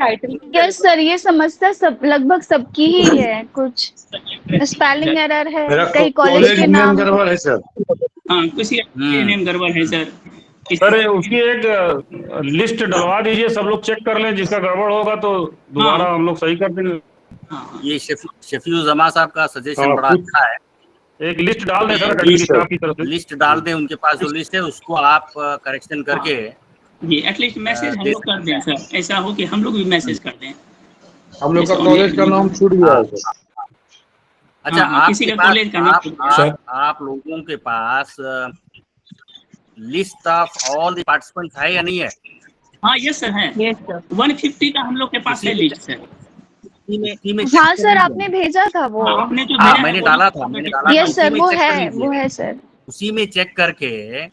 Title. Yes sir, ये समस्या सब लगभग सबकी ही है। कुछ स्पेलिंग एरर है, मेरा कई कॉलेज कॉलेज के नेम नाम। गड़बड़ है सर। हाँ, किसी नेम गड़बड़ है सर। सर उसकी एक लिस्ट डलवा दीजिए, सब लोग चेक कर लें, जिसका गड़बड़ होगा तो दोबारा हम लोग सही कर देंगे। ये शफीउल जमा साहब का सजेशन बड़ा अच्छा है। एक लिस्ट डाल दें सर अकेडमिक स्टाफ की तरफ से। लिस्ट डाल दें, उनके पास जो लिस्ट है उसको आप करेक्शन करके जी एटलीस्ट मैसेज हम लोग कर दें सर, ऐसा हो कि हम लोग भी मैसेज कर दें। हम लोग का कॉलेज का नाम छूट गया है सर। अच्छा, किसी का कॉलेज का नाम आप लोगों के पास list of all the participant है या नहीं है? हाँ यस सर है, 150 का हम लोग के पास है लिस्ट सर। हाँ सर, आपने भेजा था वो। आपने जो हाँ, मैंने डाला था। यस सर, वो है सर। उसी में चेक करके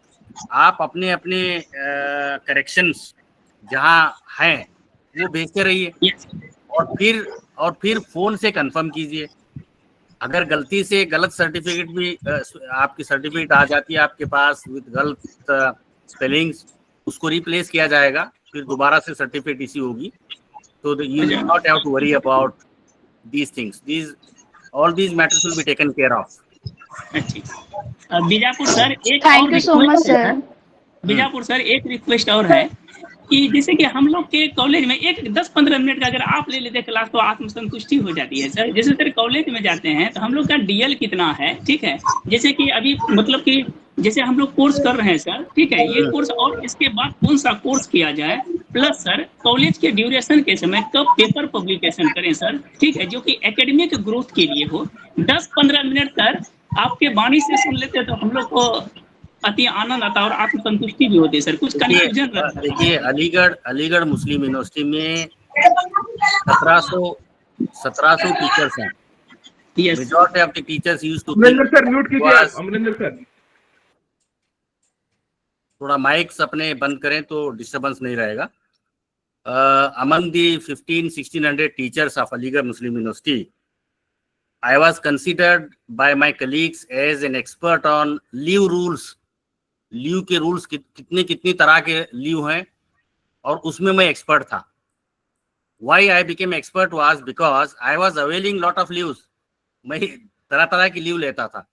आप अपने अपने करेक्शंस जहाँ हैं वो भेजते रहिए, और फिर फोन से कंफर्म कीजिए। अगर गलती से गलत सर्टिफिकेट भी आपकी सर्टिफिकेट आ जाती है आपके पास विद गलत स्पेलिंग्स, उसको रिप्लेस किया जाएगा, फिर दोबारा से सर्टिफिकेट इश्यू होगी। तो you will not have to worry about these things. All these matters will be taken care of. Bijapur sir एक thank you so much sir. Bijapur sir एक रिक्वेस्ट और है कि जैसे कि हम लोग के कॉलेज में एक 10-15 मिनट का अगर आप ले लेते क्लास तो आत्मसंतुष्टि हो जाती है सर। जैसे सर कॉलेज में जाते हैं तो हम लोग का डीएल कितना है, ठीक है, जैसे कि अभी मतलब कि जैसे हम लोग कोर्स कर रहे हैं सर, ठीक है, ये कोर्स और इसके बाद कौन सा कोर्स किया जाए, प्लस सर कॉलेज के ड्यूरेशन के समय कब पेपर पब्लिकेशन करें सर, ठीक है, जो कि एकेडमिक ग्रोथ के लिए हो। 10-15 मिनट सर आपके वाणी से सुन लेते तो हम लोग को अति आनंद आता और आत्मसंतुष्टि भी होती है सर। कुछ कंफ्यूजन रहता है। देखिए अलीगढ़ मुस्लिम यूनिवर्सिटी में 1700 टीचर्स हैं। Majority of the teachers used to sir mute कीजिए आप, अमरिंदर सर। थोड़ा माइक्स अपने बंद करें तो डिस्टर्बेंस नहीं रहेगा। Among the 1500-1600 teachers of Aligarh Muslim University, I was considered by my colleagues as an expert on leave rules. Leave के रूल्स कितनी तरह के लीव हैं, और उसमें मैं एक्सपर्ट था। Why I became expert was because I was availing lot of leaves. मैं तरह तरह की लीव लेता था।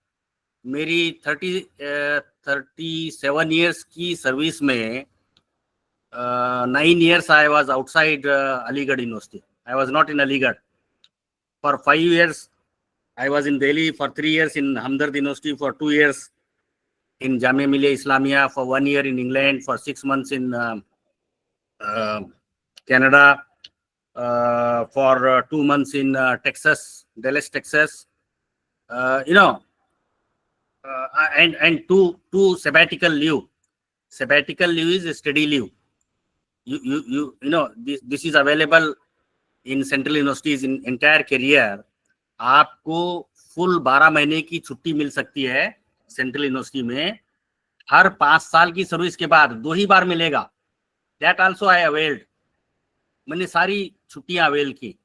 मेरी 37 years की सर्विस में 9 years I was outside Aligarh University. I was not in Aligarh. For 5 years I was in Delhi, for 3 years in Hamdard University, for 2 years in Jamia Millia Islamia, for 1 year in England, for 6 months in Canada, for 2 months in Texas, Dallas, Texas. And two sabbatical leave. Sabbatical leave is a study leave. This is available in central universities in entire career. आपको full 12 महीने की छुट्टी मिल सकती है central university में। हर 5 साल की service के बाद 2 ही बार मिलेगा। That also I availed. मैंने सारी छुट्टियां अवेल की,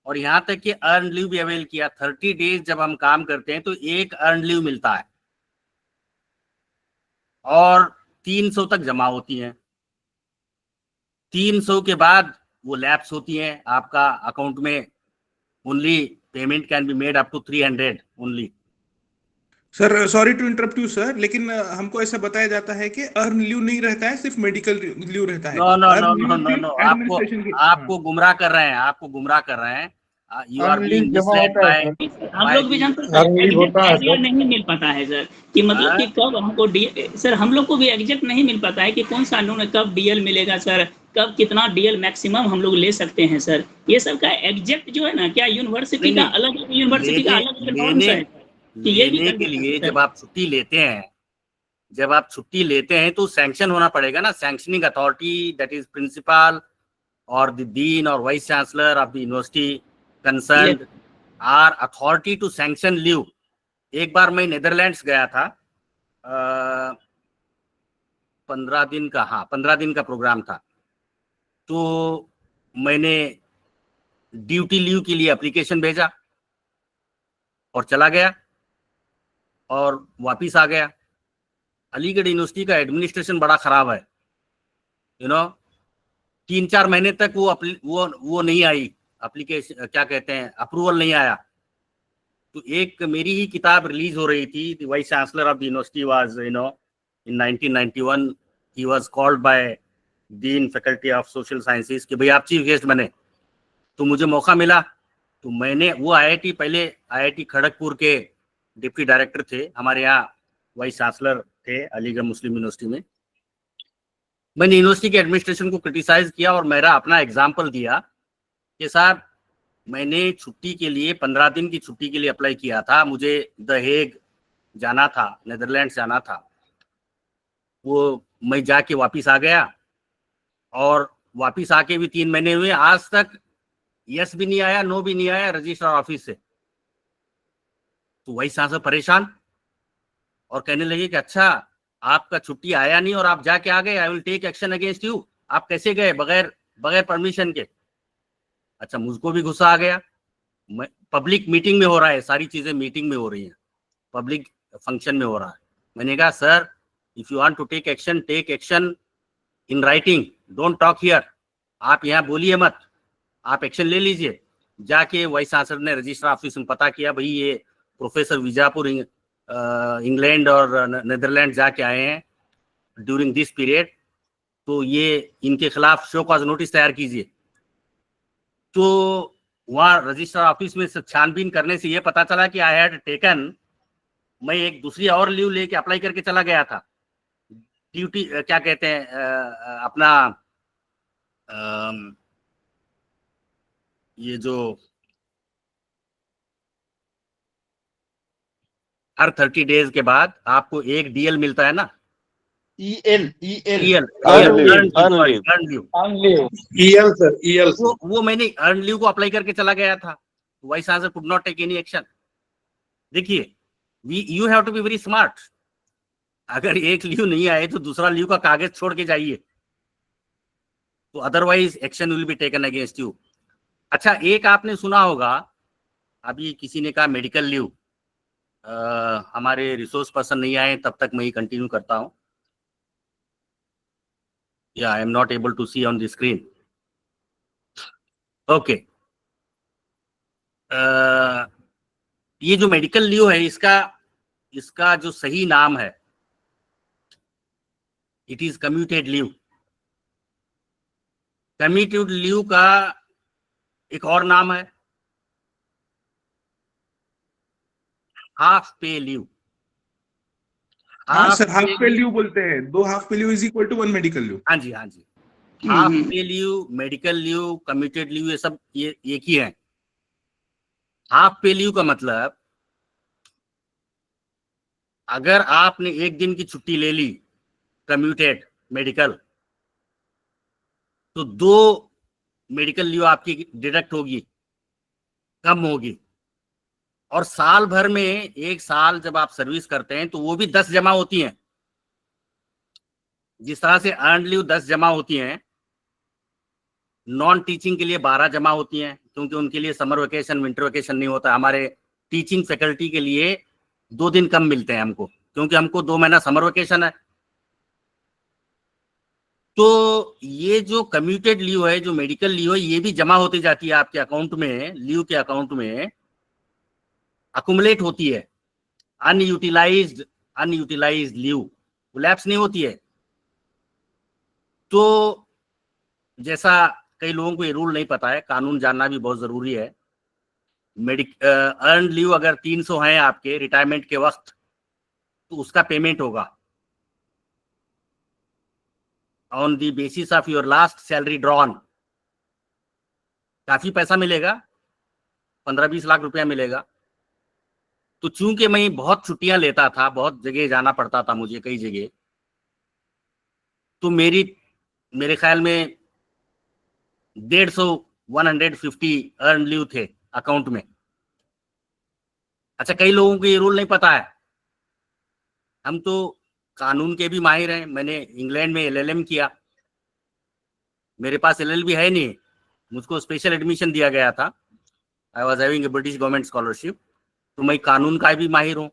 और यहाँ तक कि अर्न लीव भी अवेल किया। 30 डेज जब हम काम करते हैं तो एक अर्न लीव मिलता है, और 300 तक जमा होती हैं। 300 के बाद वो लैप्स होती हैं आपका अकाउंट में। Only payment can be made up to 300 only. Sir sorry to interrupt you sir, लेकिन हमको ऐसा बताया जाता है कि अर्न लीव नहीं रहता है, सिर्फ मेडिकल लीव रहता है। नो, आपको गुमराह कर रहे हैं, you are being misled by. हम लोग भी जानते हैं आइडिया नहीं मिल पाता है सर कि मतलब कि कब हमको सर हम लोग को भी एग्जैक्ट नहीं मिल पाता है कि कौन सा लोन कब डीएल मिलेगा सर, कब कितना डीएल मैक्सिमम हम लोग ले सकते हैं सर। ये सब का एग्जैक्ट जो है ना, क्या यूनिवर्सिटी का अलग लेने के लिए जब आप छुट्टी लेते हैं तो सैंक्शन होना पड़ेगा ना। Sanctioning authority, that is principal और द डीन और vice chancellor of the university concerned are authority to sanction leave. एक बार मैं नेदरलैंड्स गया था, 15 दिन का प्रोग्राम था। तो मैंने ड्यूटी लीव के लिए एप्लीकेशन भेजा और चला गया और वापिस आ गया। अलीगढ़ यूनिवर्सिटी का एडमिनिस्ट्रेशन बड़ा खराब है, 3-4 महीने तक वो नहीं आई एप्लीकेशन, क्या कहते हैं, अप्रूवल नहीं आया। तो एक मेरी ही किताब रिलीज हो रही थी, the vice chancellor of the university was in 1991 he was called by dean faculty of social sciences कि भाई आप चीफ गेस्ट बने। तो मुझे मौका मिला, तो मैंने वो पहले आईआईटी खड़गपुर के डिप्टी डायरेक्टर थे, हमारे यहाँ वाइस चांसलर थे अलीगढ़ मुस्लिम यूनिवर्सिटी में। मैंने यूनिवर्सिटी के एडमिनिस्ट्रेशन को क्रिटिसाइज किया और मेरा अपना एग्जाम्पल दिया कि साहब मैंने छुट्टी के लिए 15 दिन की छुट्टी के लिए अप्लाई किया था, मुझे द हेग जाना था, नेदरलैंड्स जाना था। वो मैं जाके वापिस आ गया और वापिस आके भी 3 महीने हुए, आज तक यस भी नहीं आया, नो भी नहीं आया रजिस्ट्रार ऑफिस से। तो वही सांसद परेशान और कहने लगे कि अच्छा आपका छुट्टी आया नहीं और आप जाके आ गए, I will take action against you. आप कैसे गए बगैर परमिशन के? अच्छा, मुझको भी गुस्सा आ गया। पब्लिक मीटिंग में हो रहा है, सारी चीजें मीटिंग में हो रही हैं, पब्लिक फंक्शन में हो रहा है। मैंने कहा sir, if you want to take action in writing, don't talk here. आप यहाँ बोलिए मत, आप एक्शन ले लीजिए। जाके वाइस चांसलर ने रजिस्ट्रार ऑफिस में पता किया, भाई ये प्रोफेसर विजापुर इंग्लैंड और नेदरलैंड जाके आए हैं ड्यूरिंग दिस पीरियड, तो ये इनके खिलाफ शो कॉज नोटिस तैयार कीजिए। तो वहाँ रजिस्ट्रार ऑफिस में छानबीन करने से ये पता चला कि आई हैड टेकन, मैं एक दूसरी और लीव लेके अप्लाई करके चला गया था, ड्यूटी क्या कहते हैं अपना ये जो हर 30 डेज के बाद आपको एक डीएल मिलता है ना, EL सर। वो मैंने अर्न लीव को अप्लाई करके चला गया था। Vice chancellor could not take any action. देखिए, you have to be very smart. अगर एक लीव नहीं आए तो दूसरा लीव का कागज छोड़ के जाइए, तो otherwise action will be taken against you. अच्छा, एक आपने सुना होगा, अभी किसी ने कहा मेडिकल लीव, हमारे रिसोर्स पर्सन नहीं आए तब तक मैं ही कंटिन्यू करता हूं। या I am not able to see on the screen. Okay, ये जो मेडिकल लीव है, इसका जो सही नाम है, it is commuted leave. Commuted leave का एक और नाम है हाफ पे लीव। हाँ सर, हाफ पे लीव बोलते हैं, 2 half pay leave is equal to 1 medical leave. हाँ जी, हाँ जी। Half pay leave, medical leave, commuted leave, ये सब ये एक ही है। हाफ पे लीव का मतलब, अगर आपने 1 दिन की छुट्टी ले ली कम्यूटेड मेडिकल, तो 2 मेडिकल लीव आपकी डिडक्ट होगी, कम होगी। और साल भर में 1 साल जब आप सर्विस करते हैं तो वो भी 10 जमा होती हैं। जिस तरह से अर्न लीव 10 जमा होती हैं, नॉन टीचिंग के लिए 12 जमा होती हैं, क्योंकि उनके लिए समर वेकेशन, विंटर वेकेशन नहीं होता। हमारे टीचिंग फैकल्टी के लिए 2 दिन कम मिलते हैं हमको, क्योंकि हमको 2 महीना समर वेकेशन है। तो ये जो कम्यूटेड लीव है, जो मेडिकल लीव है, ये भी जमा होती जाती है आपके अकाउंट में, लीव के अकाउंट में अकुमुलेट होती है। अनयूटिलाइज्ड लीव लैप्स नहीं होती है। तो जैसा कई लोगों को ये रूल नहीं पता है, कानून जानना भी बहुत जरूरी है। अर्न लीव अगर 300 है आपके रिटायरमेंट के वक्त, तो उसका पेमेंट होगा on the basis of your last salary drawn. काफी पैसा मिलेगा, 15-20 लाख रुपया मिलेगा। तो चूंकि मैं बहुत छुट्टियां लेता था, बहुत जगह जाना पड़ता था मुझे, कई जगह, तो मेरे ख्याल में 150 अर्न लीव थे अकाउंट में। अच्छा, कई लोगों को ये रूल नहीं पता है। हम तो कानून के भी माहिर हैं। मैंने इंग्लैंड में LLM किया, मेरे पास LLB है नहीं, मुझको स्पेशल एडमिशन दिया गया था। I was having a British government scholarship, तो मैं कानून का भी माहिर हूं।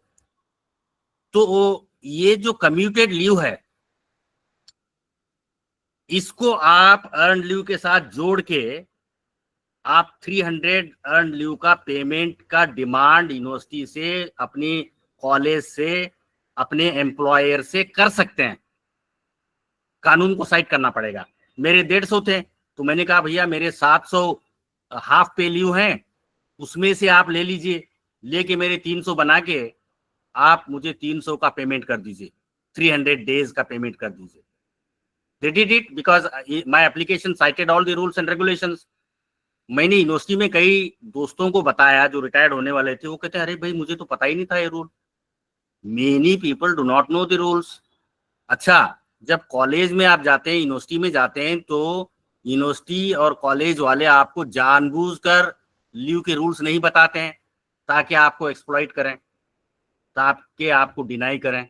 तो ये जो कम्यूटेड लीव है, इसको आप अर्न लीव के साथ जोड़ के आप 300 अर्न लीव का पेमेंट का डिमांड यूनिवर्सिटी से, अपनी कॉलेज से, अपने एम्प्लॉयर से कर सकते हैं। कानून को साइड करना पड़ेगा। मेरे 150 थे तो मैंने कहा भैया मेरे 700 हाफ पे लीव हैं, उसमें से आप ले लीजिए, लेके मेरे 300 बना के आप मुझे 300 का पेमेंट कर दीजिए, 300 डेज का पेमेंट कर दीजिए। They did it because my application cited all the rules and regulations. मैंने यूनिवर्सिटी में कई दोस्तों को बताया जो रिटायर्ड होने वाले थे, वो कहते हैं अरे भाई मुझे तो पता ही नहीं था ये rule. Many people do not know the rules. अच्छा, जब कॉलेज में आप जाते हैं, यूनिवर्सिटी में जाते हैं, तो यूनिवर्सिटी और कॉलेज वाले आपको जानबूझकर लीव के रूल्स नहीं बताते हैं ताकि आपको एक्सप्लॉइट करें, ताकि आपको डिनाई करें।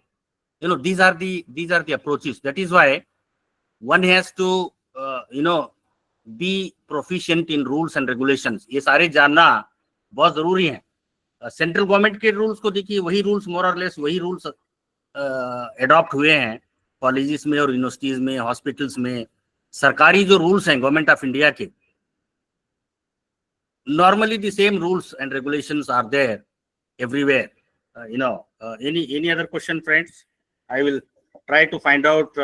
You know, these are the approaches. That is why one has to be proficient in rules and regulations. ये सारे जानना बहुत जरूरी है। सेंट्रल गवर्नमेंट के रूल्स को देखिए, वही रूल्स मोर और लेस वही रूल्स एडॉप्ट हुए हैं कॉलेजेस में और यूनिवर्सिटीज में, हॉस्पिटल्स में। सरकारी जो रूल्स हैं गवर्नमेंट ऑफ इंडिया के, normally the same rules and regulations are there everywhere. Any other question, friends? I will try to find out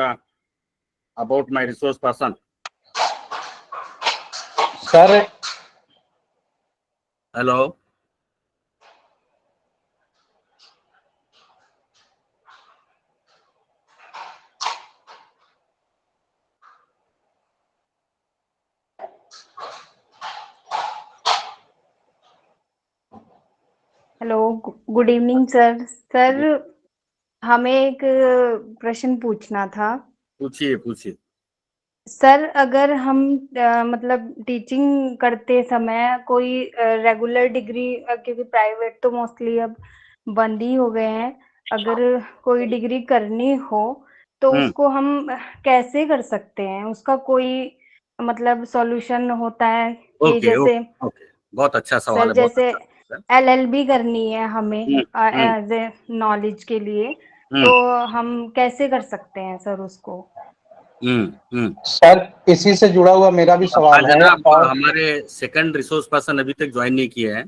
about my resource person. Sir Hello. Hello, good evening sir. Sir हमें एक प्रश्न पूछना था। पूछिए। Sir अगर हम मतलब teaching करते समय कोई रेगुलर डिग्री, क्योंकि प्राइवेट तो मोस्टली अब बंद ही हो गए हैं, अगर कोई डिग्री करनी हो तो उसको हम कैसे कर सकते हैं? उसका कोई मतलब सॉल्यूशन होता है कि जैसे बहुत अच्छा सवाल है। जैसे LLB करनी है हमें एज ए नॉलेज के लिए, तो हम कैसे कर सकते हैं सर उसको? सर इसी से जुड़ा हुआ मेरा भी सवाल है। और हमारे सेकंड रिसोर्स पर्सन अभी तक ज्वाइन नहीं किए हैं।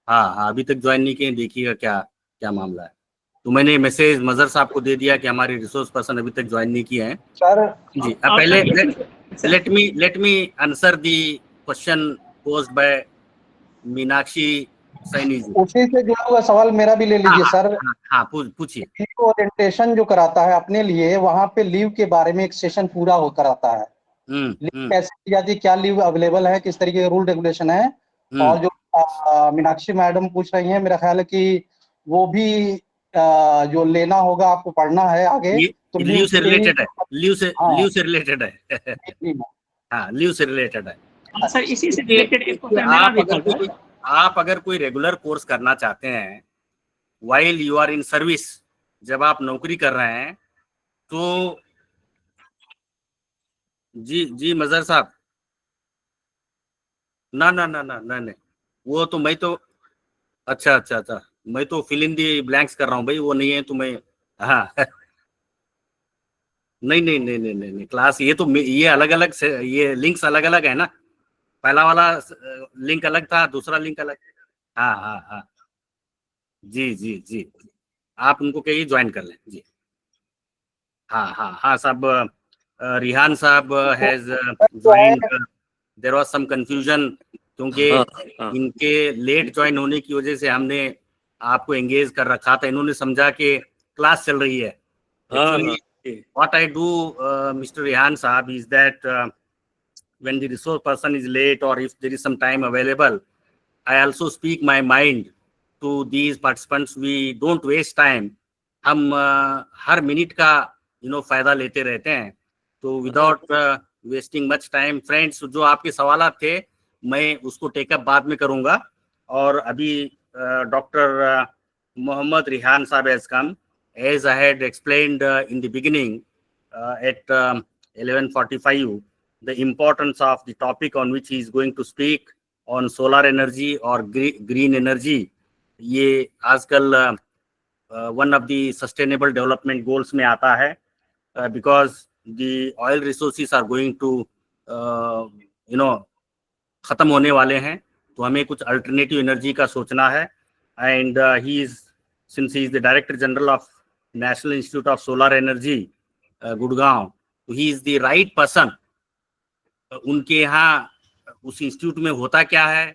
हाँ, अभी तक ज्वाइन नहीं किए। देखिएगा क्या मामला है। तो मैंने मैसेज मजहर साहब को दे दिया कि हमारे रिसोर्स पर्सन अभी तक ज्वाइन नहीं किए हैं। सर जी, पहले let me answer the question posed by Meenakshi Saini ji. उसी से जुड़ा हुआ सवाल मेरा भी ले लीजिए सर। हाँ, पूछिए। ओरिएंटेशन जो कराता है अपने लिए, वहाँ पे लीव के बारे में एक सेशन पूरा होकर आता है। लीव कैसे दी जाती है, क्या लीव अवेलेबल है, किस तरीके के रूल रेगुलेशन है। और जो मीनाक्षी मैडम पूछ रही हैं, मेरा ख्याल है कि वो भी जो लेना होगा आपको पढ़ना है आगे, तो लीव से रिलेटेड है। लीव से रिलेटेड है। हाँ, लीव से रिलेटेड है सर। इसी से रिलेटेड एक क्वेश्चन मेरा भी था। आप अगर कोई रेगुलर कोर्स करना चाहते हैं while you are in service, जब आप नौकरी कर रहे हैं, तो जी मजहर साहब, ना वो तो मैं तो अच्छा मैं तो फिल इन दी ब्लैंक्स कर रहा हूँ भाई, वो नहीं है तो मैं हाँ नहीं क्लास ये तो ये अलग अलग से, ये लिंक्स अलग अलग है ना। पहला वाला लिंक अलग था, दूसरा लिंक अलग। हाँ जी आप उनको कहिए ज्वाइन कर लें जी। हाँ साहब, रिहान साहब has joined. There was some confusion क्योंकि इनके लेट ज्वाइन होने की वजह से हमने आपको एंगेज कर रखा था। इन्होंने समझा कि क्लास चल रही है। What I do, Mr. Rehan Saab, is that when the resource person is late or if there is some time available, I also speak my mind to these participants. We don't waste time. हम हर minute का फायदा लेते रहते हैं। तो without wasting much time, friends, जो आपके सवाल थे मैं उसको टेकअप बाद में करूंगा। और अभी डॉक्टर मोहम्मद रिहान साहब has come, as I had explained in the beginning at 11:45, the importance of the topic on which he is going to speak on solar energy or green energy. ये आजकल one of the sustainable development goals में आता है, because the oil resources are going to खत्म होने वाले हैं, तो हमें कुछ अल्टरनेटिव एनर्जी का सोचना है. And since he is the Director General of National Institute of Solar Energy, Gurgaon, तो he is the right person. उनके यहाँ उस इंस्टीट्यूट में होता क्या है,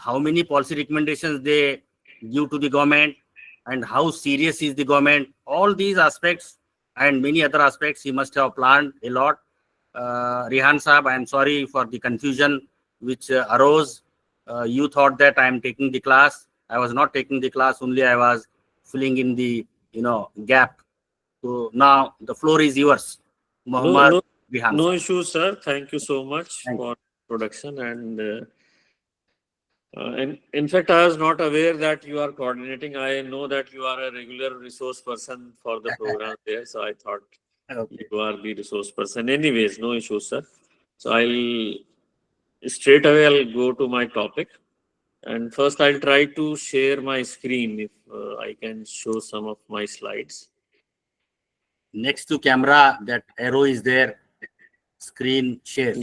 how many policy recommendations they give to the government, and how serious is the government, all these aspects and many other aspects he must have planned a lot. Rehan Saab, I am sorry for the confusion which arose. You thought that I am taking the class. I was not taking the class, only I was filling in the gap. So now the floor is yours, Muhammad Rehan. No issue, sir. Thank you so much for introduction. And in fact, I was not aware that you are coordinating. I know that you are a regular resource person for the program there, so I thought you are the resource person. Anyways, no issue, sir. So straight away I'll go to my topic. And first I'll try to share my screen if I can show some of my slides. Next to camera, that arrow is there, screen share.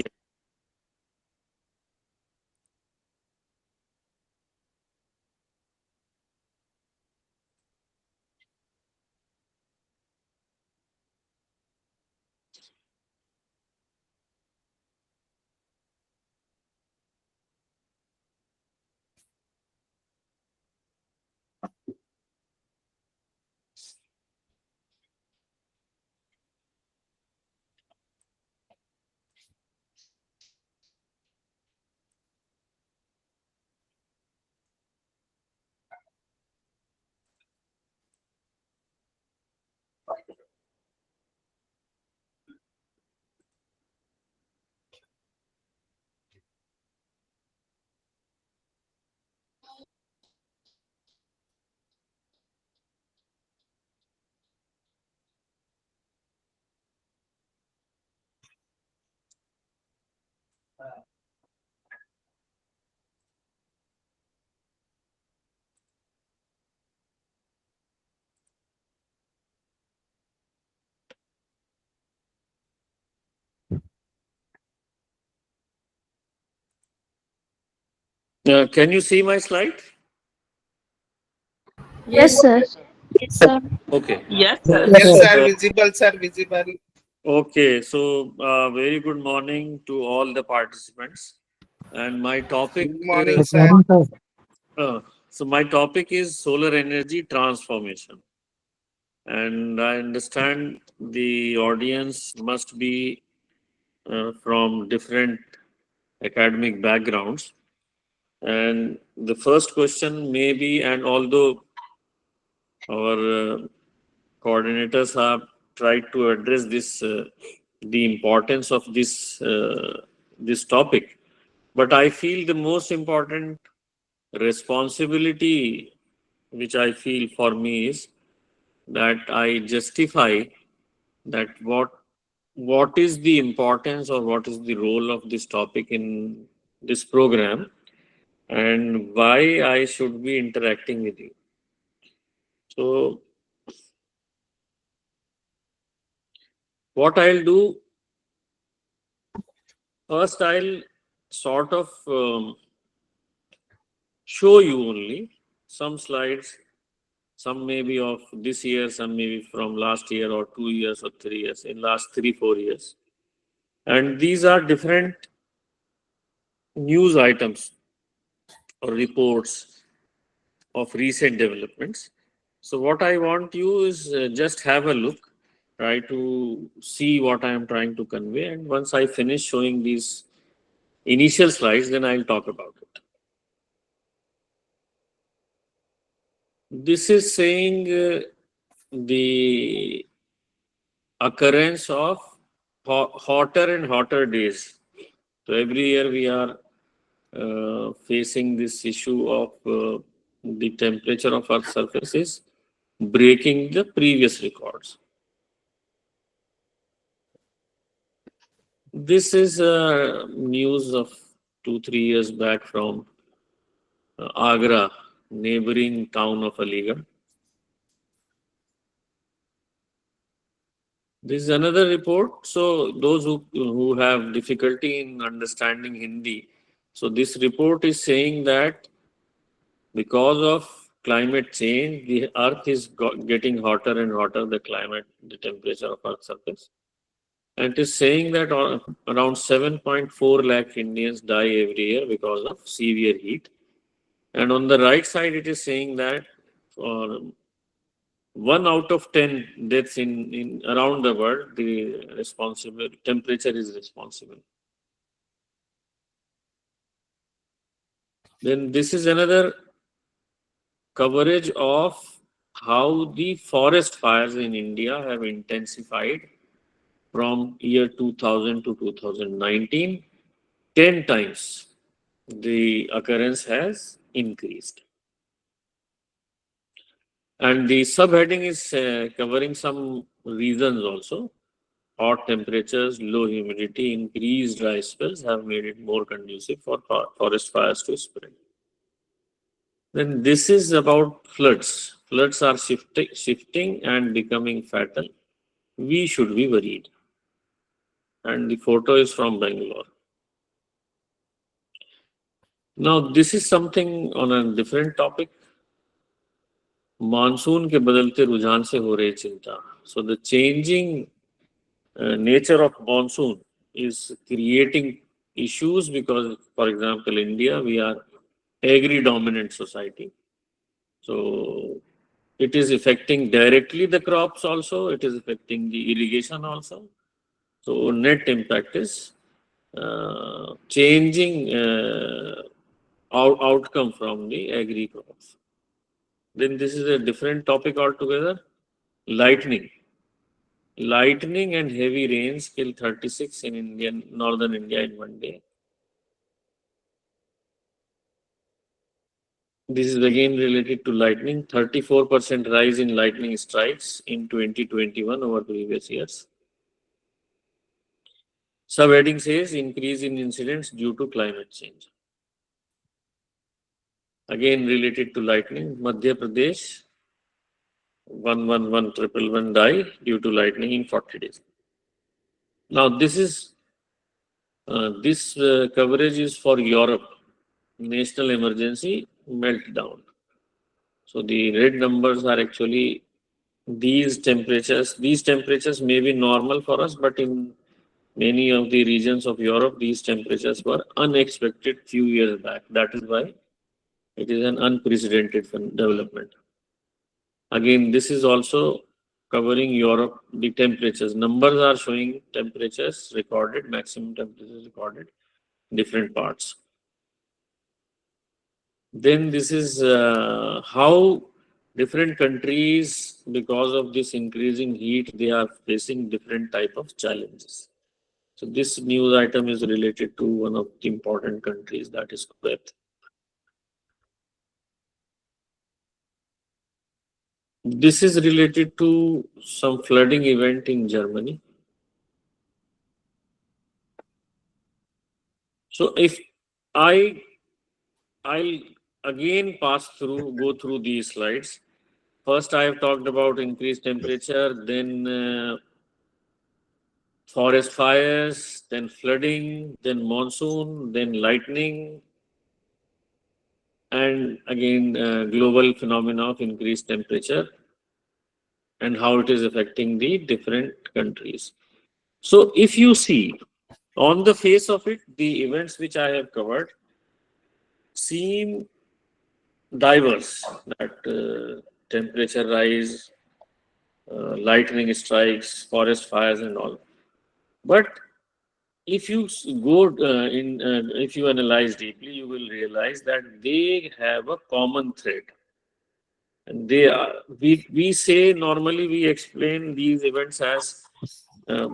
Yeah. Can you see my slide? Yes, sir. Yes, sir. Okay. Yes, sir. Yes, sir. Visible, sir. Visible. Okay. So, very good morning to all the participants. And my topic. Good morning, sir. So my topic is solar energy transformation. And I understand the audience must be from different academic backgrounds. And the first question may be, and although our coordinators have tried to address this, the importance of this topic, but I feel the most important responsibility which I feel for me is that I justify that what is the importance or what is the role of this topic in this program and why I should be interacting with you. So what I'll do, first I'll sort of show you only some slides. Some may be of this year, some may be from last year or 2 years or 3 years, in last 3-4 years. And these are different news items or reports of recent developments. So what I want you is just have a look, try to see what I am trying to convey. And once I finish showing these initial slides, then I'll talk about it. This is saying the occurrence of hotter and hotter days. So every year we are facing this issue of the temperature of Earth's surface is breaking the previous records. This is news of 2-3 years back from Agra, neighboring town of Aligarh. This is another report. So those who have difficulty in understanding Hindi, so this report is saying that because of climate change, the earth is getting hotter and hotter, the temperature of earth's surface. And it is saying that around 7.4 lakh Indians die every year because of severe heat. And on the right side, it is saying that 1 out of 10 deaths in around the world, the responsible temperature is responsible. Then this is another coverage of how the forest fires in India have intensified from year 2000 to 2019. 10 times the occurrence has increased. And the subheading is covering some reasons also. Hot temperatures, low humidity, increased dry spells have made it more conducive for forest fires to spread. Then this is about floods. Floods are shifting and becoming fatal. We should be worried. And the photo is from Bangalore. Now this is something on a different topic. Monsoon के बदलते रुझान से हो रही चिंता. So the changing nature of monsoon is creating issues because, for example, India, we are agri-dominant society. So it is affecting directly the crops also, it is affecting the irrigation also. So net impact is changing outcome from the agri crops. Then this is a different topic altogether. Lightning and heavy rains kill 36 in northern India in one day. This is again related to lightning. 34% rise in lightning strikes in 2021 over previous years. Subheading says increase in incidents due to climate change. Again related to lightning, Madhya Pradesh, 111,111 die due to lightning in 40 days. Now this is coverage is for Europe, national emergency meltdown. So the red numbers are actually these temperatures. These temperatures may be normal for us, but in many of the regions of Europe, these temperatures were unexpected few years back. That is why it is an unprecedented development. Again, this is also covering Europe, the temperatures. Numbers are showing temperatures recorded, maximum temperatures recorded, different parts. Then this is how different countries, because of this increasing heat, they are facing different type of challenges. So this news item is related to one of the important countries, that is Kuwait. This is related to some flooding event in Germany. So if I'll again go through these slides. First, I have talked about increased temperature, then forest fires, then flooding, then monsoon, then lightning, and again global phenomena of increased temperature and how it is affecting the different countries. So if you see on the face of it, the events which I have covered seem diverse, that temperature rise, lightning strikes, forest fires and all. But if you go if you analyze deeply, you will realize that they have a common thread. And they are, we say normally we explain these events as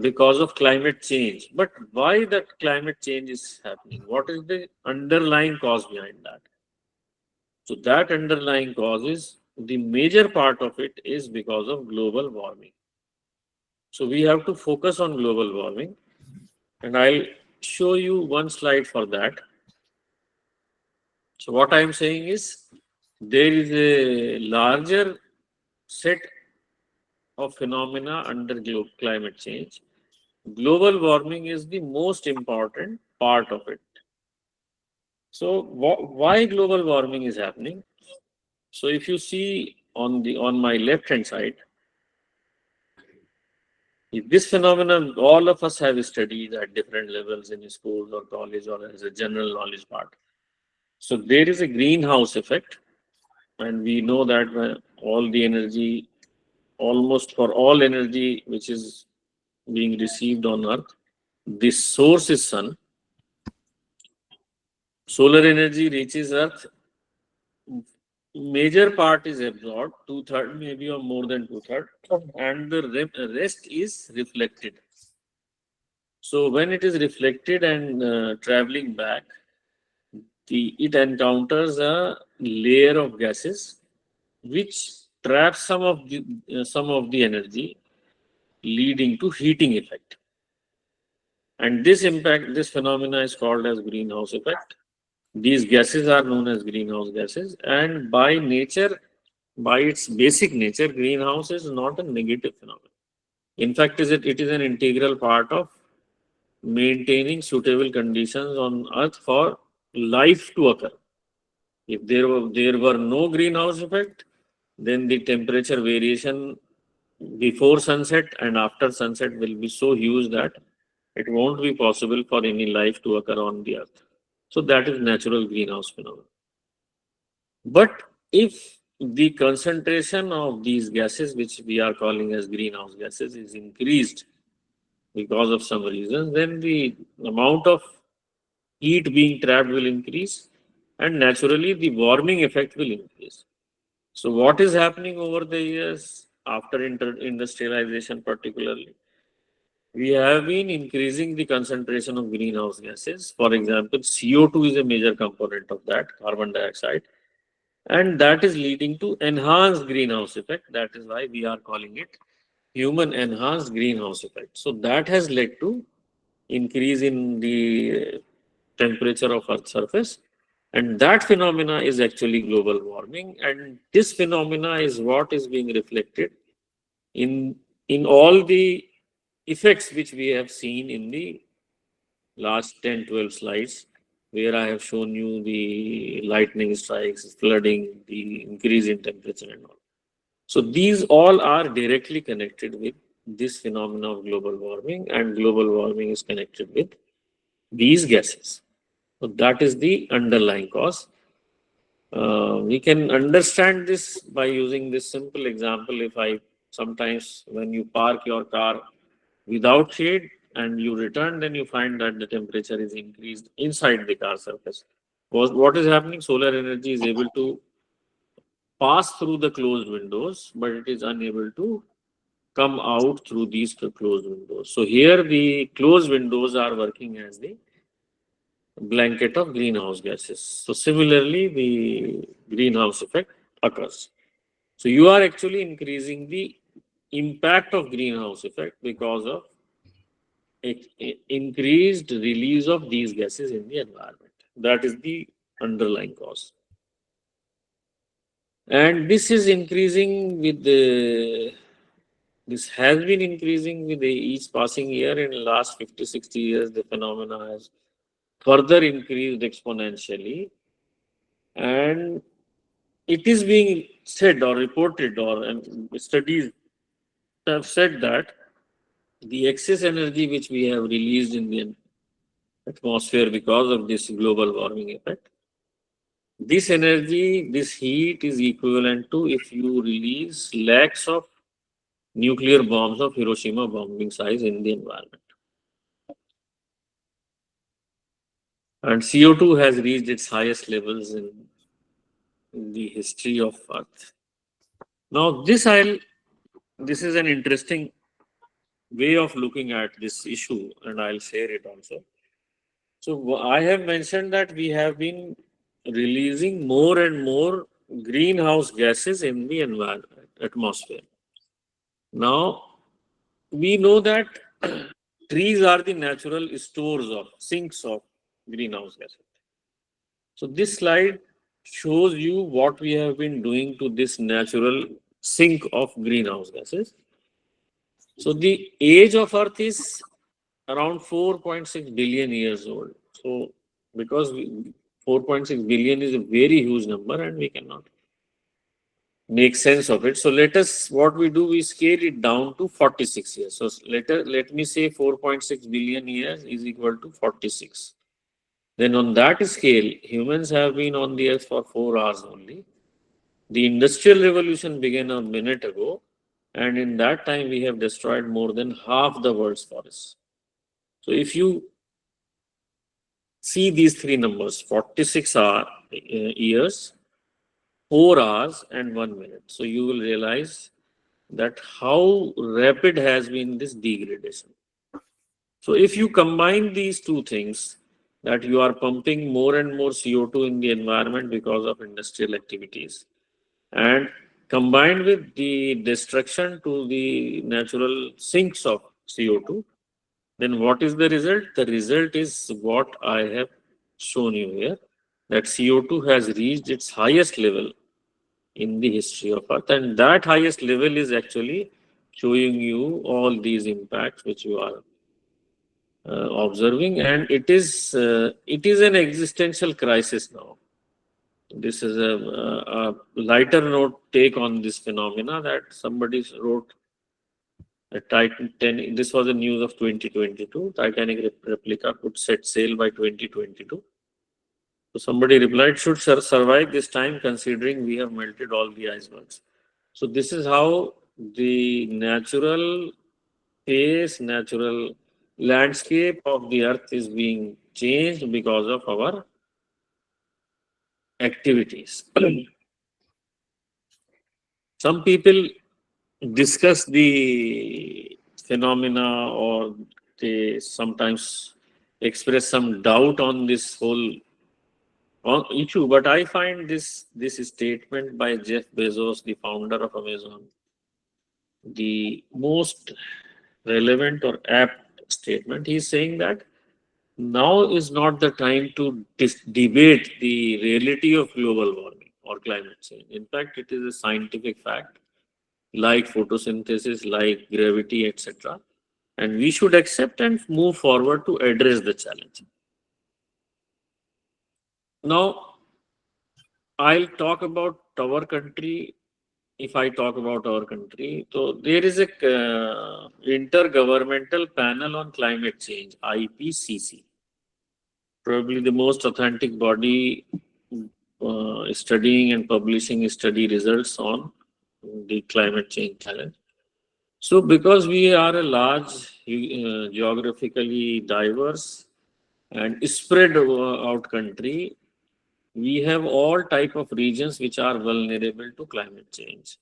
because of climate change. But why that climate change is happening? What is the underlying cause behind that? So that underlying cause is, the major part of it is because of global warming. So we have to focus on global warming. And I'll show you one slide for that. So what I am saying is, there is a larger set of phenomena under climate change, global warming is the most important part of it. So why global warming is happening? So if you see on my left hand side, this phenomenon all of us have studied at different levels in schools or college or as a general knowledge part. So there is a greenhouse effect, and we know that when all the energy, almost for all energy which is being received on Earth, the source is sun. Solar energy reaches Earth, major part is absorbed, 2/3 maybe or more than 2/3, and the rest is reflected. So when it is reflected and traveling back, it encounters a layer of gases which traps some of the energy, leading to heating effect. And this phenomena is called as greenhouse effect. These gases are known as greenhouse gases, and by its basic nature, greenhouse is not a negative phenomenon. In fact, it is an integral part of maintaining suitable conditions on Earth for life to occur. If there were no greenhouse effect, then the temperature variation before sunset and after sunset will be so huge that it won't be possible for any life to occur on the Earth. So that is natural greenhouse phenomenon. But if the concentration of these gases, which we are calling as greenhouse gases, is increased because of some reason, then the amount of heat being trapped will increase, and naturally the warming effect will increase. So what is happening over the years after industrialization particularly? We have been increasing the concentration of greenhouse gases. For example, CO2 is a major component of that, carbon dioxide, and that is leading to enhanced greenhouse effect. That is why we are calling it human enhanced greenhouse effect. So that has led to increase in the temperature of Earth's surface, and that phenomena is actually global warming, and this phenomena is what is being reflected in all the effects which we have seen in the last 10-12 slides, where I have shown you the lightning strikes, flooding, the increase in temperature and all. So these all are directly connected with this phenomena of global warming, and global warming is connected with these gases. So that is the underlying cause. We can understand this by using this simple example. Sometimes when you park your car without shade and you return, then you find that the temperature is increased inside the car surface. What is happening? Solar energy is able to pass through the closed windows, but it is unable to come out through these closed windows. So here the closed windows are working as the blanket of greenhouse gases. So similarly, the greenhouse effect occurs. So you are actually increasing the impact of greenhouse effect because of increased release of these gases in the environment. That is the underlying cause. And this is increasing with this has been increasing with each passing year. In the last 50-60 years, the phenomena has further increased exponentially, and it is being said or reported, and studies have said that the excess energy which we have released in the atmosphere because of this global warming effect, this energy, this heat is equivalent to if you release lakhs of nuclear bombs of Hiroshima bombing size in the environment. And CO2 has reached its highest levels in the history of Earth. Now, this is an interesting way of looking at this issue, and I'll share it also. So I have mentioned that we have been releasing more and more greenhouse gases in the atmosphere. Now, we know that trees are the natural sinks of greenhouse gases. So this slide shows you what we have been doing to this natural sink of greenhouse gases. So the age of Earth is around 4.6 billion years old. So because 4.6 billion is a very huge number and we cannot make sense of it. So let us, what we do, we scale it down to 46 years. So let me say 4.6 billion years is equal to 46. Then on that scale, humans have been on the earth for 4 hours only. The Industrial Revolution began a minute ago, and in that time we have destroyed more than half the world's forests. So if you see these three numbers, 46 years, 4 hours and 1 minute. So you will realize that how rapid has been this degradation. So if you combine these two things, that you are pumping more and more CO2 in the environment because of industrial activities, and combined with the destruction to the natural sinks of CO2, then what is the result? The result is what I have shown you here, that CO2 has reached its highest level in the history of Earth, and that highest level is actually showing you all these impacts which you are observing, and it is an existential crisis now. This is a lighter note take on this phenomena that somebody wrote. This was the news of 2022. Titanic replica could set sail by 2022. So somebody replied, should survive this time considering we have melted all the icebergs. So this is how the natural pace, natural landscape of the earth is being changed because of our activities. Some people discuss the phenomena, or they sometimes express some doubt on this whole issue, but I find this statement by Jeff Bezos, the founder of Amazon, the most relevant or apt statement. He's saying that now is not the time to debate the reality of global warming or climate change. In fact, it is a scientific fact, like photosynthesis, like gravity, etc. And we should accept and move forward to address the challenge. Now, I'll talk about our country. If I talk about our country, so there is a Intergovernmental Panel on Climate Change, IPCC, probably the most authentic body studying and publishing study results on the climate change challenge. So because we are a large, geographically diverse and spread out country, we have all type of regions which are vulnerable to climate change.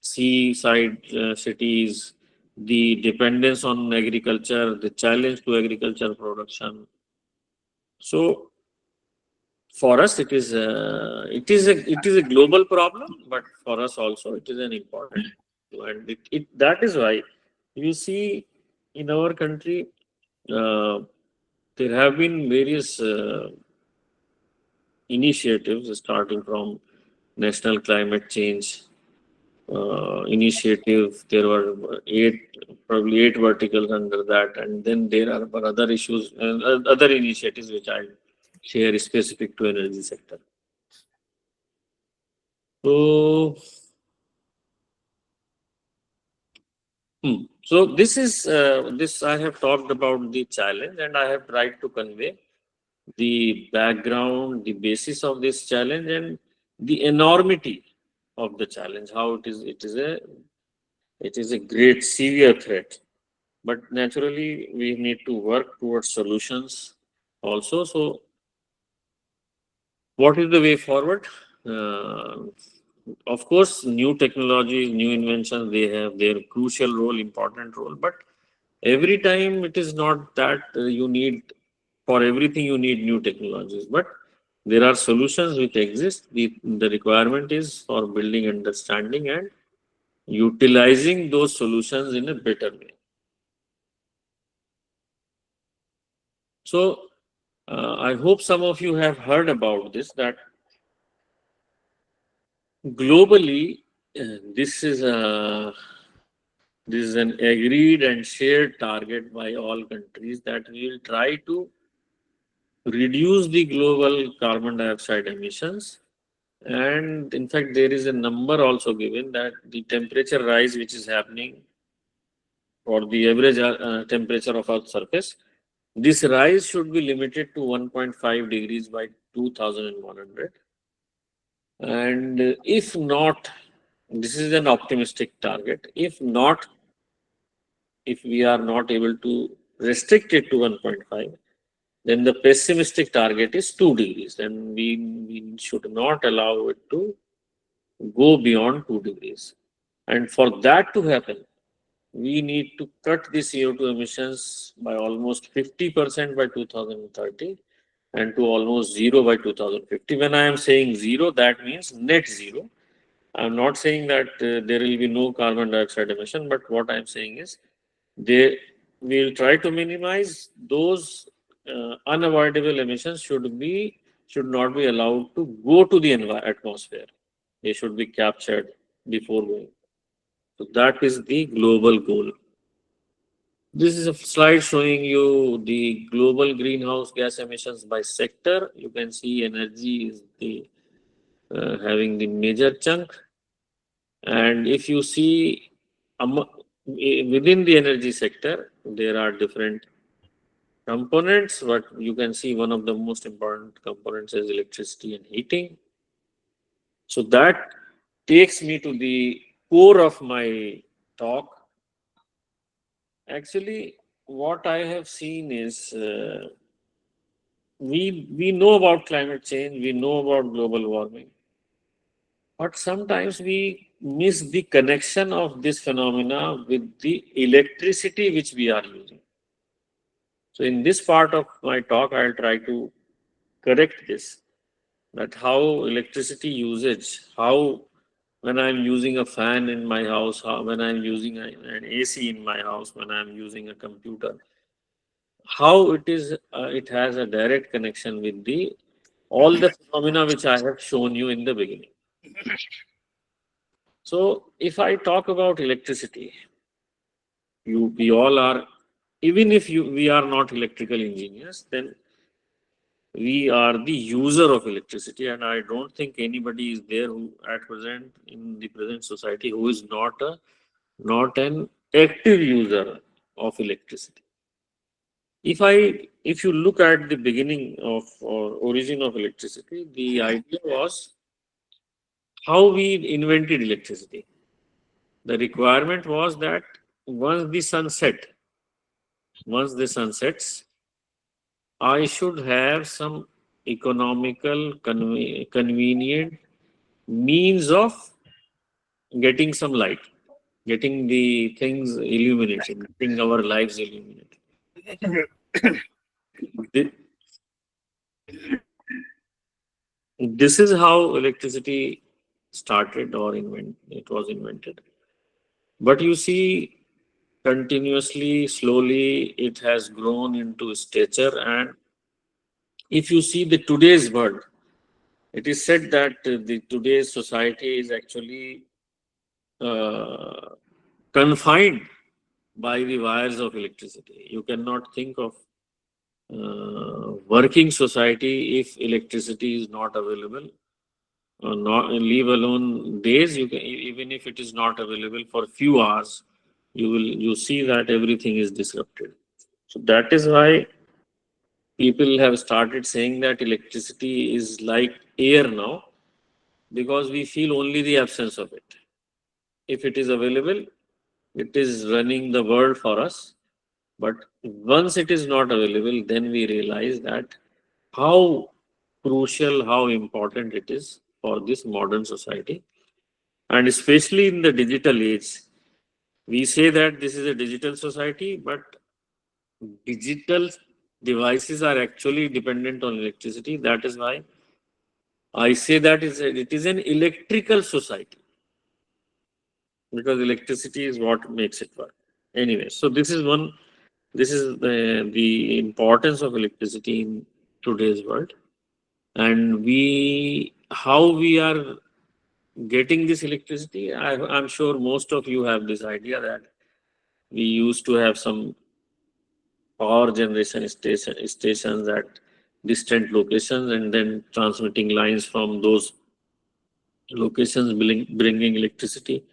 Seaside cities, the dependence on agriculture, the challenge to agriculture production. So for us, it is a global problem, but for us also it is an important, and that is why you see in our country there have been various initiatives starting from National Climate Change Initiative. There were probably eight verticals under that, and then there are other issues and other initiatives which I share specific to energy sector. So, so this is this I have talked about the challenge, and I have tried to convey the background, the basis of this challenge, and the enormity of the challenge. How it is a great severe threat, but naturally we need to work towards solutions also. So, what is the way forward? Of course, new technologies, new inventions, they have their crucial role, important role, but every time it is not that you need, for everything you need new technologies, but there are solutions which exist. The requirement is for building understanding and utilizing those solutions in a better way. So, I hope some of you have heard about this, that globally, this is a This is an agreed and shared target by all countries that we will try to reduce the global carbon dioxide emissions. And in fact, there is a number also given that the temperature rise which is happening for the average temperature of Earth's surface, this rise should be limited to 1.5 degrees by 2100. And if not, this is an optimistic target. If not, if we are not able to restrict it to 1.5, then the pessimistic target is 2 degrees. And we should not allow it to go beyond 2 degrees. And for that to happen, we need to cut the CO2 emissions by almost 50% by 2030 and to almost zero by 2050. When I am saying zero, that means net zero. I'm not saying that there will be no carbon dioxide emission, but what I'm saying is we will try to minimize those unavoidable emissions should not be allowed to go to the atmosphere. They should be captured before going. So that is the global goal. This is a slide showing you the global greenhouse gas emissions by sector. You can see energy is the having the major chunk. And if you see within the energy sector, there are different components, but you can see one of the most important components is electricity and heating. So that takes me to the core of my talk. Actually, what I have seen is we know about climate change, we know about global warming, but sometimes we miss the connection of this phenomena with the electricity which we are using. So in this part of my talk, I'll try to correct this, that how electricity usage, how when I'm using a fan in my house, when I'm using an AC in my house, when I'm using a computer, how it has a direct connection with all the phenomena which I have shown you in the beginning. So if I talk about electricity, we all are, even if we are not electrical engineers, then we are the user of electricity, and I don't think anybody is there who at present in the present society who is not an active user of electricity. If you look at the beginning of or origin of electricity, the idea was how we invented electricity. The requirement was that once the sun sets, I should have some economical, convenient means of getting some light, getting the things illuminated, getting our lives illuminated. This is how electricity started or it was invented. But you see, continuously, slowly, it has grown into stature. And if you see today's world, it is said that today's society is actually confined by the wires of electricity. You cannot think of working society if electricity is not available. Leave alone days, even if it is not available for a few hours, you see that everything is disrupted. So that is why people have started saying that electricity is like air now, because we feel only the absence of it. If it is available, it is running the world for us. But once it is not available, then we realize that how crucial, how important it is for this modern society. And especially in the digital age, we say that this is a digital society, but digital devices are actually dependent on electricity. That is why I say that it is an electrical society, because electricity is what makes it work. Anyway, so this is the importance of electricity in today's world. And how we are getting this electricity, I'm sure most of you have this idea that we used to have some power generation stations at distant locations, and then transmitting lines from those locations bringing electricity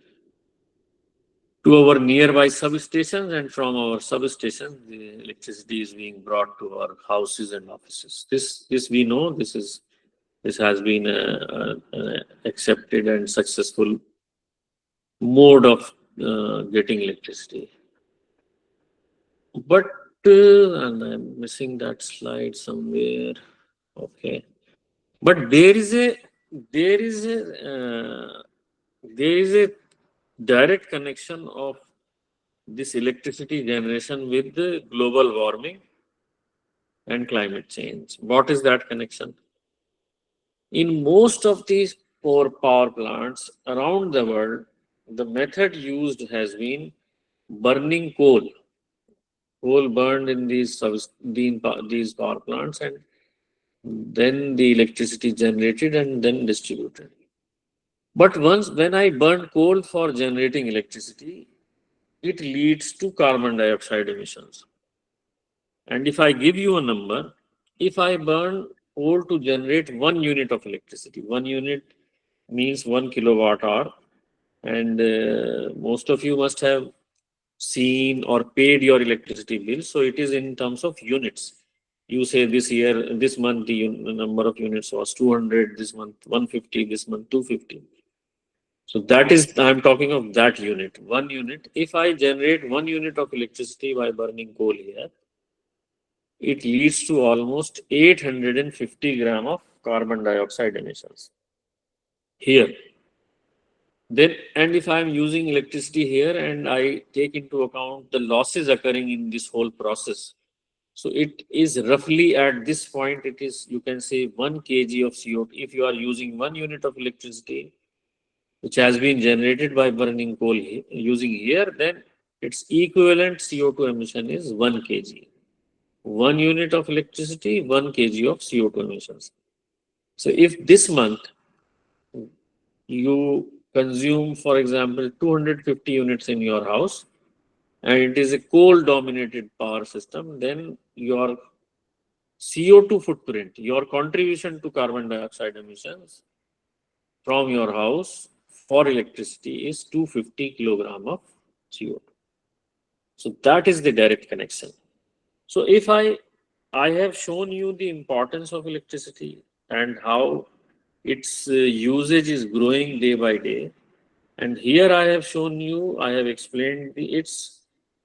to our nearby substations, and from our substations the electricity is being brought to our houses and offices. This we know, this has been a accepted and successful mode of getting electricity. But and I'm missing that slide somewhere. Okay, but there is a direct connection of this electricity generation with the global warming and climate change. What is that connection? In most of these power plants around the world, the method used has been burning coal burned in these power plants, and then the electricity generated and then distributed. But when I burn coal for generating electricity, it leads to carbon dioxide emissions. And if I give you a number, if I burn coal to generate 1 unit of electricity, 1 unit means 1 kilowatt hour, and most of you must have seen or paid your electricity bill, so it is in terms of units. You say this month the number of units was 200, this month 150, this month 250. So that is, I'm talking of that unit, 1 unit. If I generate 1 unit of electricity by burning coal here, it leads to almost 850 gram of carbon dioxide emissions here. Then, and if I am using electricity here and I take into account the losses occurring in this whole process, so it is roughly at this point, it is, you can say 1 kg of CO2. If you are using 1 unit of electricity, which has been generated by burning coal using here, then its equivalent CO2 emission is 1 kg. 1 unit of electricity, 1 kg of CO2 emissions. So if this month you consume, for example, 250 units in your house, and it is a coal dominated power system, then your CO2 footprint, your contribution to carbon dioxide emissions from your house for electricity is 250 kilogram of CO2. So that is the direct connection. So if I have shown you the importance of electricity and how its usage is growing day by day, and here I have shown you, I have explained its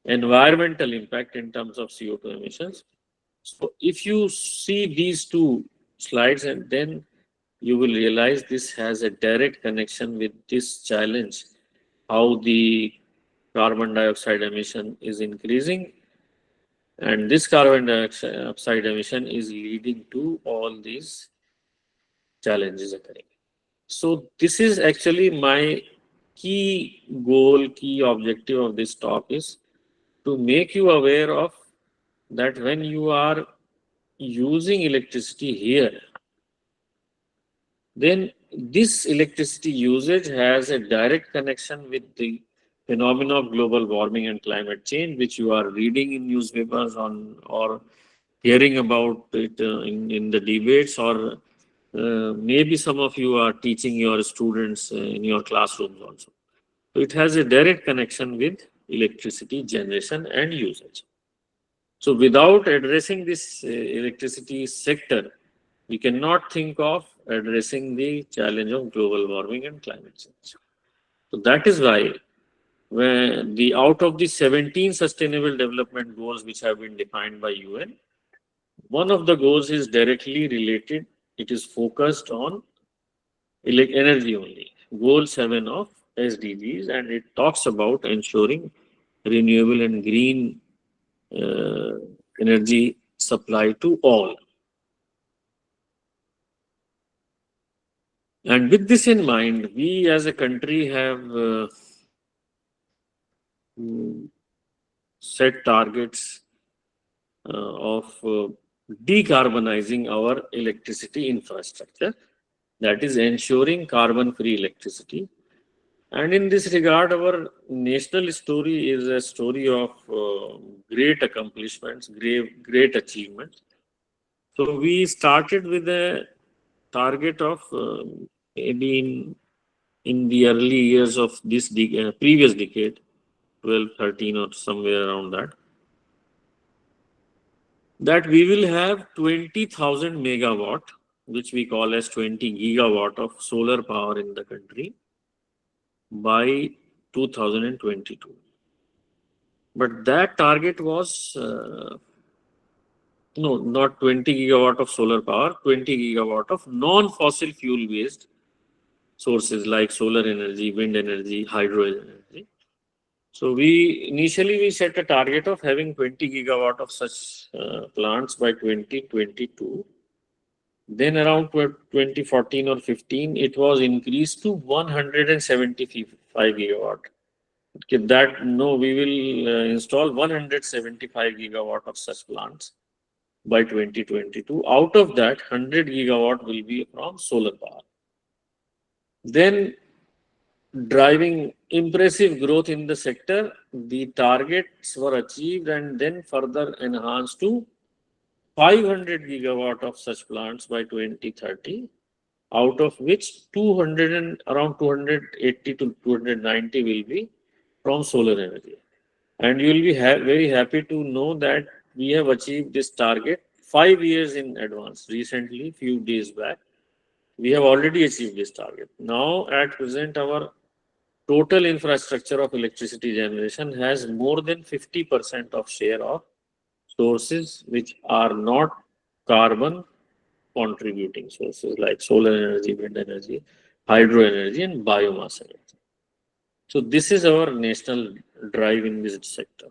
environmental impact in terms of CO2 emissions. So if you see these two slides, and then you will realize this has a direct connection with this challenge, how the carbon dioxide emission is increasing, and this carbon dioxide emission is leading to all these challenges occurring. So this is actually my key goal, key objective of this talk, is to make you aware of that when you are using electricity here, then this electricity usage has a direct connection with the phenomena of global warming and climate change, which you are reading in newspapers or hearing about it in the debates, or maybe some of you are teaching your students in your classrooms also. So it has a direct connection with electricity generation and usage. So without addressing this electricity sector, we cannot think of addressing the challenge of global warming and climate change. So that is why when out of the 17 sustainable development goals which have been defined by UN, one of the goals is directly related. It is focused on energy only. Goal 7 of SDGs, and it talks about ensuring renewable and green energy supply to all. And with this in mind, we as a country have set targets of decarbonizing our electricity infrastructure, that is ensuring carbon-free electricity. And in this regard, our national story is a story of great accomplishments, great achievements. So we started with a target of maybe in the early years of this previous decade, 12, 13 or somewhere around that we will have 20,000 megawatt, which we call as 20 gigawatt of solar power in the country by 2022. But that target was, no, not 20 gigawatt of solar power, 20 gigawatt of non-fossil fuel based sources like solar energy, wind energy, hydro energy. So initially we set a target of having 20 gigawatt of such plants by 2022. Then around 2014 or 15, it was increased to 175 gigawatt. Okay, we will install 175 gigawatt of such plants by 2022. Out of that, 100 gigawatt will be from solar power. Then, driving impressive growth in the sector, the targets were achieved and then further enhanced to 500 gigawatt of such plants by 2030, out of which around 280 to 290 will be from solar energy. And you will be very happy to know that we have achieved this target 5 years in advance. Recently, few days back, we have already achieved this target. Now, at present, our total infrastructure of electricity generation has more than 50% of share of sources which are not carbon contributing sources like solar energy, wind energy, hydro energy, and biomass energy. So this is our national drive in this sector.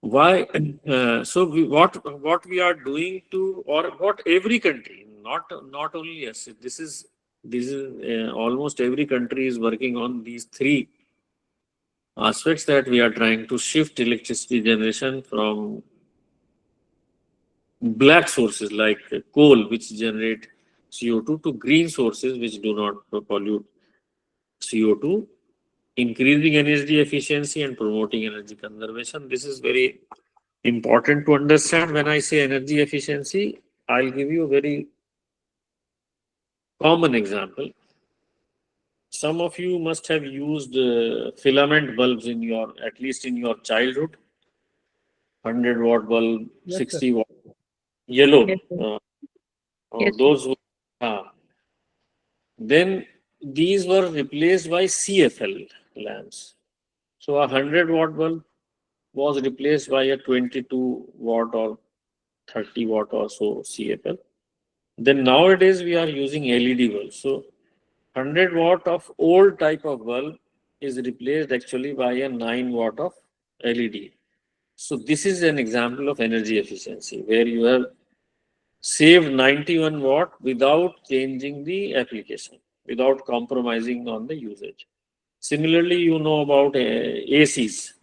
Why? What we are doing to, or what every country, not only us. This is almost every country is working on these three aspects, that we are trying to shift electricity generation from black sources like coal, which generate CO2, to green sources which do not pollute CO2, increasing energy efficiency and promoting energy conservation. This is very important to understand. When I say energy efficiency, I'll give you a very common example. Some of you must have used filament bulbs at least in your childhood. 100 watt bulb, yes, 60 watt, yellow. Yes, yes, those. Then these were replaced by CFL lamps. So a 100 watt bulb was replaced by a 22 watt or 30 watt or so CFL. Then nowadays we are using LED bulbs. So 100 watt of old type of bulb is replaced actually by a 9 watt of LED. So this is an example of energy efficiency where you have saved 91 watt without changing the application, without compromising on the usage. Similarly, you know about ACs,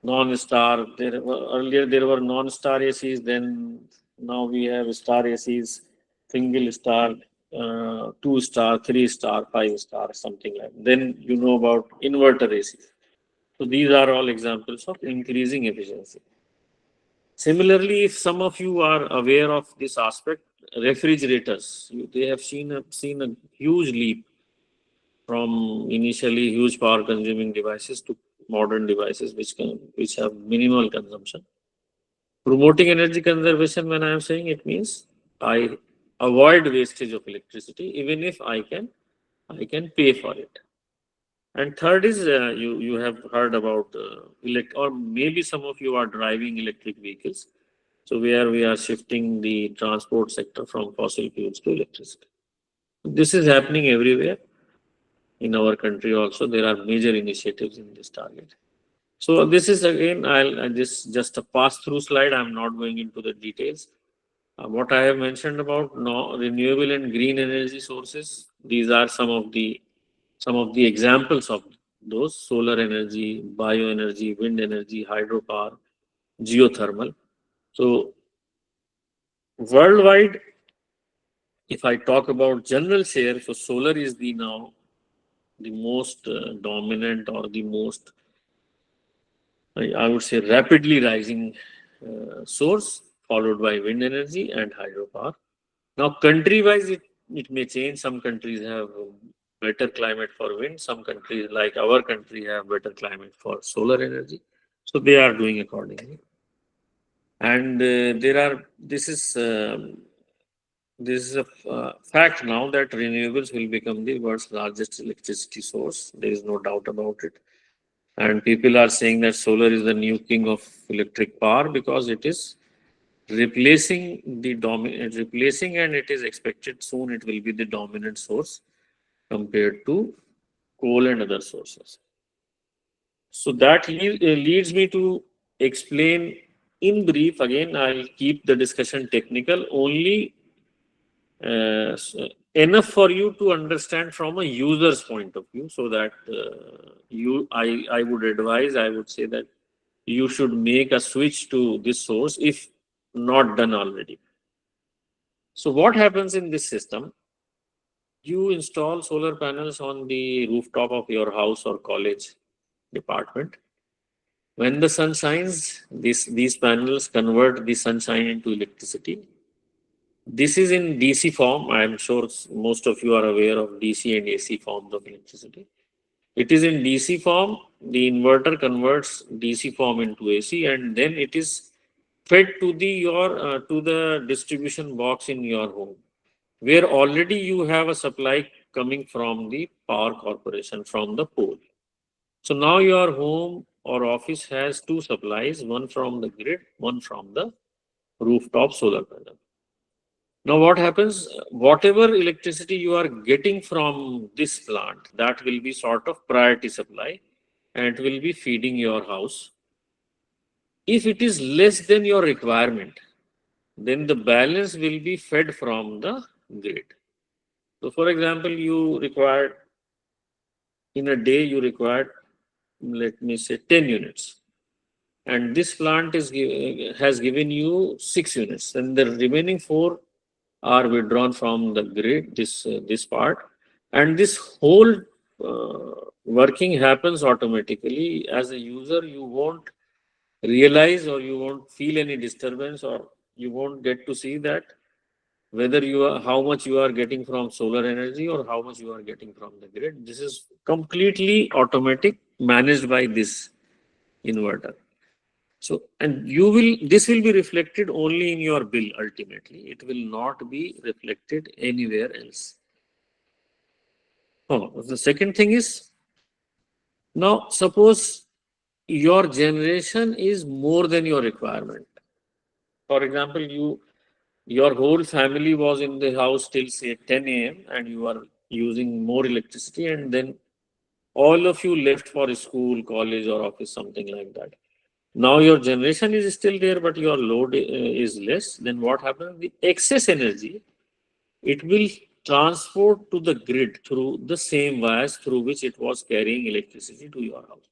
non-star. Earlier there were non-star ACs, then now we have star ACs, single star, 2 star, 3 star, 5 star, something like that. Then you know about inverter ACs. So these are all examples of increasing efficiency. Similarly, if some of you are aware of this aspect, refrigerators, they have seen a huge leap from initially huge power consuming devices to modern devices which have minimal consumption. Promoting energy conservation, when I am saying, it means I avoid wastage of electricity even if I can pay for it. And third is you have heard about or maybe some of you are driving electric vehicles. So where we are shifting the transport sector from fossil fuels to electricity. This is happening everywhere. In our country also, there are major initiatives in this target. So this is again, just a pass-through slide. I'm not going into the details. What I have mentioned about renewable and green energy sources, these are some of the examples of those: solar energy, bioenergy, wind energy, hydropower, geothermal. So worldwide, if I talk about general share, so solar is the now the most dominant or the most, I would say, rapidly rising source, followed by wind energy and hydropower. Now, country-wise, it may change. Some countries have better climate for wind. Some countries, like our country, have better climate for solar energy. So they are doing accordingly. And this is a fact now that renewables will become the world's largest electricity source. There is no doubt about it. And people are saying that solar is the new king of electric power because it is replacing and it is expected soon it will be the dominant source compared to coal and other sources. So that leads me to explain in brief. Again, I'll keep the discussion technical, only enough for you to understand from a user's point of view, so that I would say that you should make a switch to this source if not done already. So what happens in this system? You install solar panels on the rooftop of your house or college department. When the sun shines, these panels convert the sunshine into electricity. This is in DC form. I am sure most of you are aware of DC and AC forms of electricity. It is in DC form. The inverter converts DC form into AC, and then it is fed to the distribution box in your home, where already you have a supply coming from the power corporation, from the pole. So now your home or office has two supplies, one from the grid, one from the rooftop solar panel. Now what happens? Whatever electricity you are getting from this plant, that will be sort of priority supply, and it will be feeding your house. If it is less than your requirement, then the balance will be fed from the grid. So for example, in a day you require, let me say, 10 units. And this plant has given you 6 units. And the remaining 4 are withdrawn from the grid, this part. And this whole working happens automatically. As a user, you won't realize, or you won't feel any disturbance, or you won't get to see that whether how much you are getting from solar energy or how much you are getting from the grid. This is completely automatic, managed by this inverter. So, and this will be reflected only in your bill ultimately. It will not be reflected anywhere else. Oh, the second thing is, now suppose your generation is more than your requirement. For example, your whole family was in the house till say 10 a.m. and you are using more electricity, and then all of you left for school, college or office, something like that. Now your generation is still there, but your load is less. Then what happens? The excess energy, it will transport to the grid through the same wires through which it was carrying electricity to your house.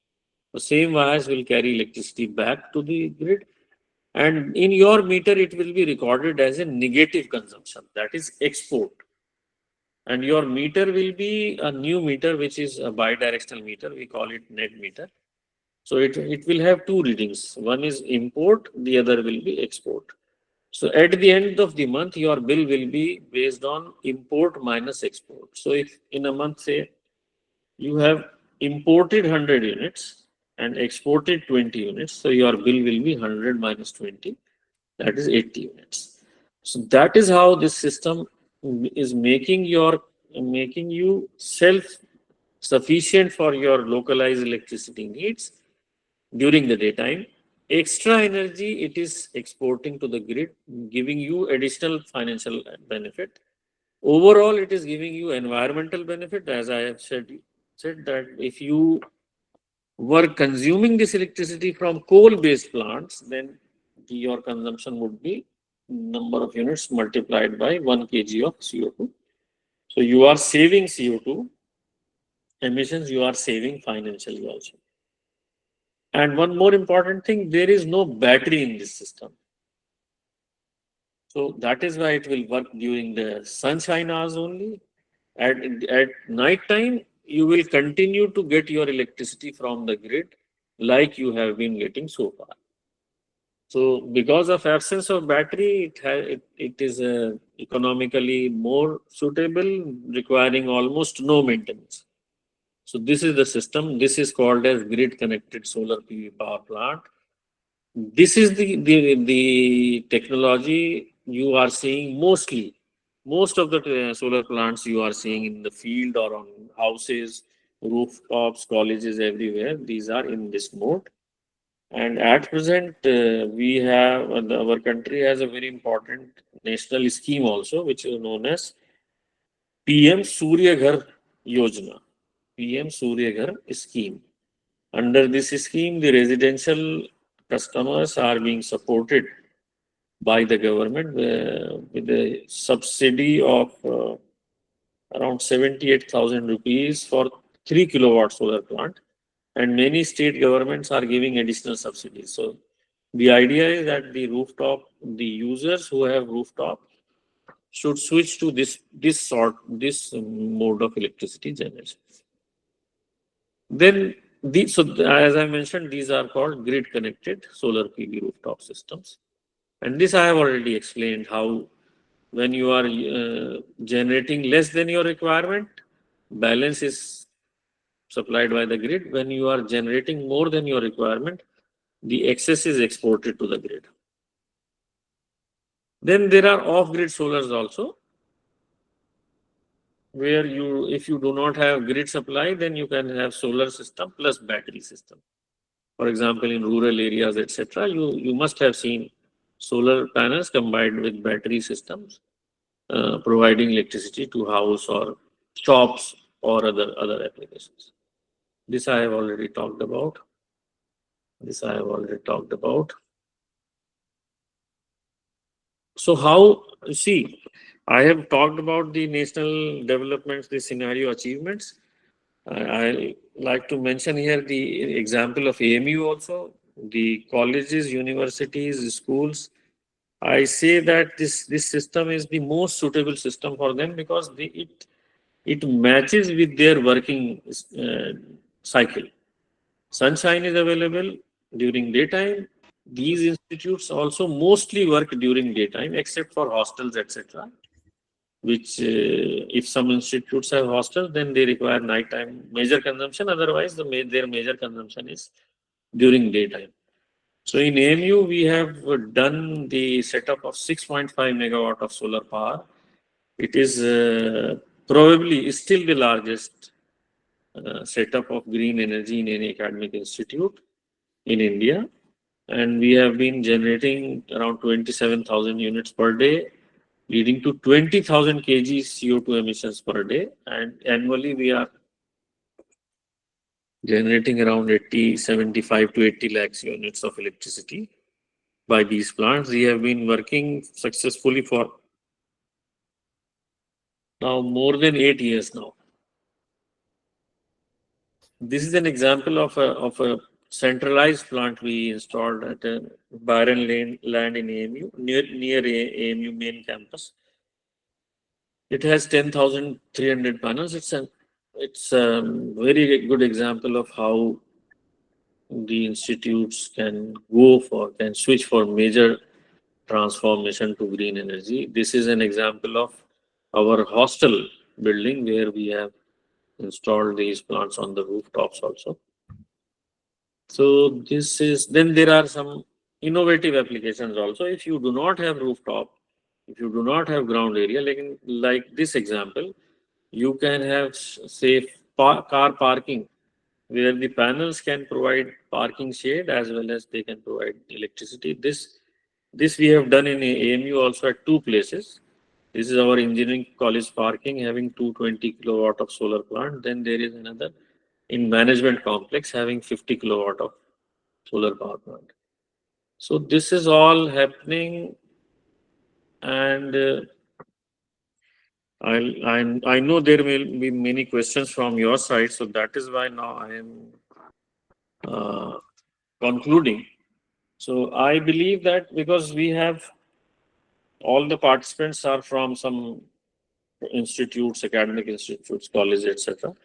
The same wires will carry electricity back to the grid, and in your meter it will be recorded as a negative consumption, that is export. And your meter will be a new meter, which is a bidirectional meter. We call it net meter. So it will have two readings. One is import, the other will be export. So at the end of the month, your bill will be based on import minus export. So if in a month, say, you have imported 100 units and exported 20 units, so your bill will be 100 minus 20, that is 80 units. So that is how this system is making you self-sufficient for your localized electricity needs during the daytime. Extra energy it is exporting to the grid, giving you additional financial benefit. Overall, it is giving you environmental benefit. As I have said that if you were consuming this electricity from coal-based plants, then your consumption would be number of units multiplied by 1 kg of CO2. So you are saving CO2 emissions, you are saving financially also. And one more important thing, there is no battery in this system. So that is why it will work during the sunshine hours only. At night time, you will continue to get your electricity from the grid like you have been getting so far. So because of absence of battery, it is economically more suitable, requiring almost no maintenance. So this is the system. This is called as grid connected solar PV power plant. This is the technology you are seeing mostly. Most of the solar plants you are seeing in the field or on houses, rooftops, colleges, everywhere. These are in this mode. And at present, we have our country has a very important national scheme also, which is known as PM Surya Ghar Yojana. PM Surya Ghar scheme. Under this scheme, the residential customers are being supported by the government with a subsidy of around 78,000 rupees for 3 kilowatt solar plant, and many state governments are giving additional subsidies. So the idea is that the users who have rooftop should switch to this mode of electricity generation. Then so as I mentioned, these are called grid connected solar PV rooftop systems. And this I have already explained how when you are generating less than your requirement, balance is supplied by the grid. When you are generating more than your requirement, the excess is exported to the grid. Then there are off-grid solars also, where if you do not have grid supply, then you can have solar system plus battery system. For example, in rural areas, etc., you must have seen solar panels combined with battery systems, providing electricity to house or shops or other applications. This I have already talked about. So how, see, I have talked about the national developments, the scenario achievements. I like to mention here the example of AMU also, the colleges, universities, schools. I say that this system is the most suitable system for them because it matches with their working cycle. Sunshine is available during daytime. These institutes also mostly work during daytime, except for hostels, etc. Which, if some institutes have hostels, then they require nighttime major consumption. Otherwise, their major consumption is during daytime. So in AMU, we have done the setup of 6.5 megawatt of solar power. It is probably still the largest setup of green energy in any academic institute in India. And we have been generating around 27,000 units per day, leading to 20,000 kg CO2 emissions per day. And annually, we are generating around 75 to 80 lakhs units of electricity by these plants. We have been working successfully for now more than 8 years now. This is an example of a centralized plant we installed at a barren land in AMU, near AMU main campus. It has 10,300 panels. It's a very good example of how the institutes can switch for major transformation to green energy. This is an example of our hostel building where we have installed these plants on the rooftops also. So then there are some innovative applications also. If you do not have rooftop, if you do not have ground area, like this example, you can have safe car parking where the panels can provide parking shade as well as they can provide electricity. This we have done in AMU also at 2 places. This is our engineering college parking having 220 kilowatt of solar plant. Then there is another in management complex having 50 kilowatt of solar power plant. So this is all happening, and I know there will be many questions from your side, so that is why now I am concluding. So I believe that because we have all the participants are from some institutes, academic institutes, colleges, etc.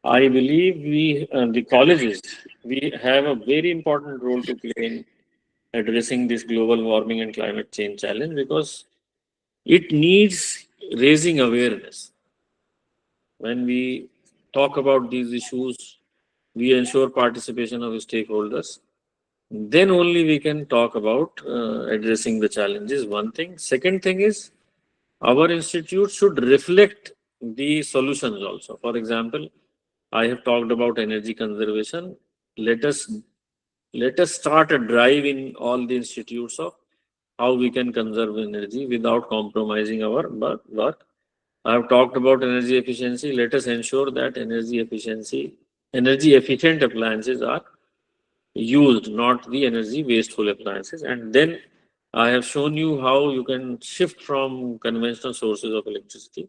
I believe the colleges, we have a very important role to play in addressing this global warming and climate change challenge, because it needs raising awareness. When we talk about these issues, we ensure participation of stakeholders. Then only we can talk about addressing the challenges. One thing. Second thing is, our institute should reflect the solutions also. For example, I have talked about energy conservation. Let us start a drive in all the institutes of how we can conserve energy without compromising our work. I have talked about energy efficiency. Let us ensure that energy efficient appliances are used, not the energy wasteful appliances. And then I have shown you how you can shift from conventional sources of electricity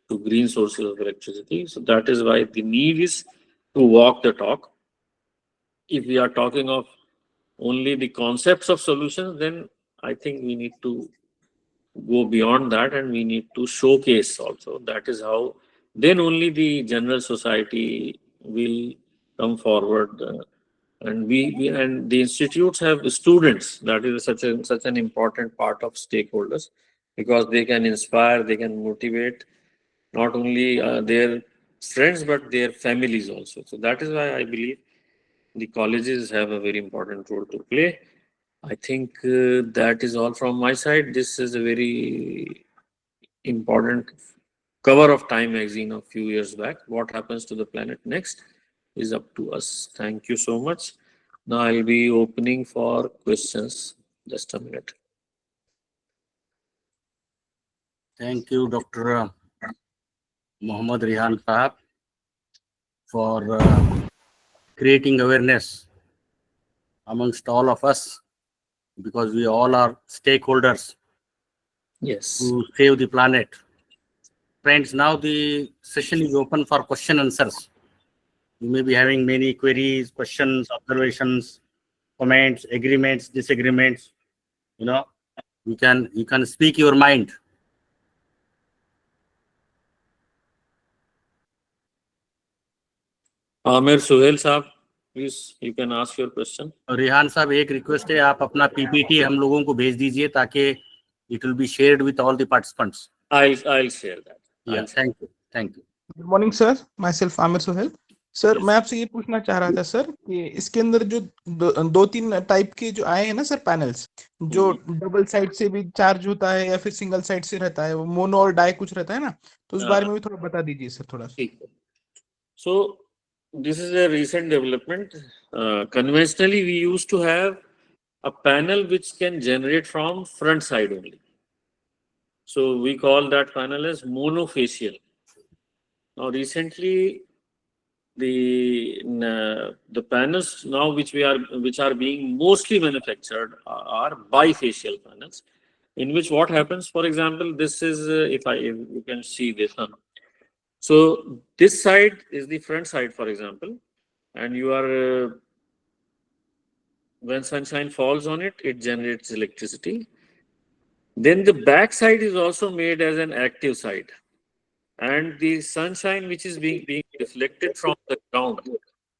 to green sources of electricity. So that is why the need is to walk the talk. If we are talking of only the concepts of solutions, then I think we need to go beyond that, and we need to showcase also. That is how then only the general society will come forward. And we and the institutes have students. That is such an important part of stakeholders, because they can inspire, they can motivate not only their friends but their families also. So that is why I believe the colleges have a very important role to play. I think that is all from my side. This is a very important cover of Time magazine a few years back. What happens to the planet next is up to us. Thank you so much. Now I'll be opening for questions. Just a minute. Thank you, Dr. Mohammad Rehan Sahab, for creating awareness amongst all of us, because we all are stakeholders. Yes. To save the planet. Friends, now the session is open for question answers. You may be having many queries, questions, observations, comments, agreements, disagreements. You can speak your mind. Amir Suhail Saab, please, you can ask your question. Rehan साहब, एक request है, आप अपना PPT हम लोगों को भेज दीजिए ताकि it will be shared with all the participants. I'll share that. Yeah, thank you. Good morning sir, myself Aamir Suhail. Sir मैं आपसे ये पूछना चाह रहा था सर कि इसके अंदर जो दो तीन टाइप के जो आए हैं ना सर पैनल्स, जो डबल साइड से भी चार्ज होता है या फिर सिंगल साइड से रहता है, वो मोनो और डाई कुछ रहता है ना, तो उस बारे में भी थोड़ा बता दीजिए सर थोड़ा सा। So this is a recent development. Conventionally we used to have a panel which can generate from front side only. So we call that panel as monofacial. Now recently the panels now which are being mostly manufactured are bifacial panels, in which what happens, for example, this is if you can see this one. So this side is the front side, for example, and you are when sunshine falls on it, it generates electricity. Then the back side is also made as an active side, and the sunshine which is being reflected from the ground,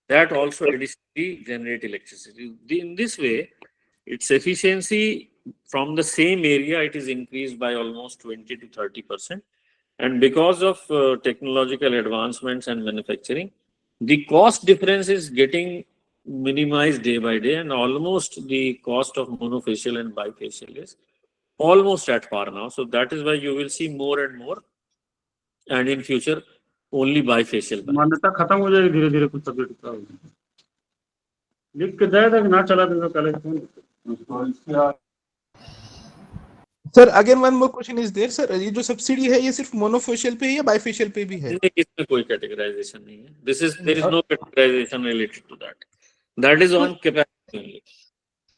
that also additionally generate electricity. In this way, its efficiency from the same area, it is increased by almost 20 to 30%. And because of technological advancements and manufacturing, the cost difference is getting minimized day by day, and almost the cost of monofacial and bifacial is almost at par now. So that is why you will see more and more, and in future only bifacial. मान्यता खत्म हो जाएगी धीरे धीरे, कुछ subject का लिख के दे दे ना चला दे college. Sir again one more question is there sir, ये जो सब्सिडी है ये सिर्फ मोनोफेशियल पे या बाइफेशियल पे भी है? नहीं, इसमें कोई कैटेगराइजेशन नहीं है। There is no categorisation related to that, that is on capacity only.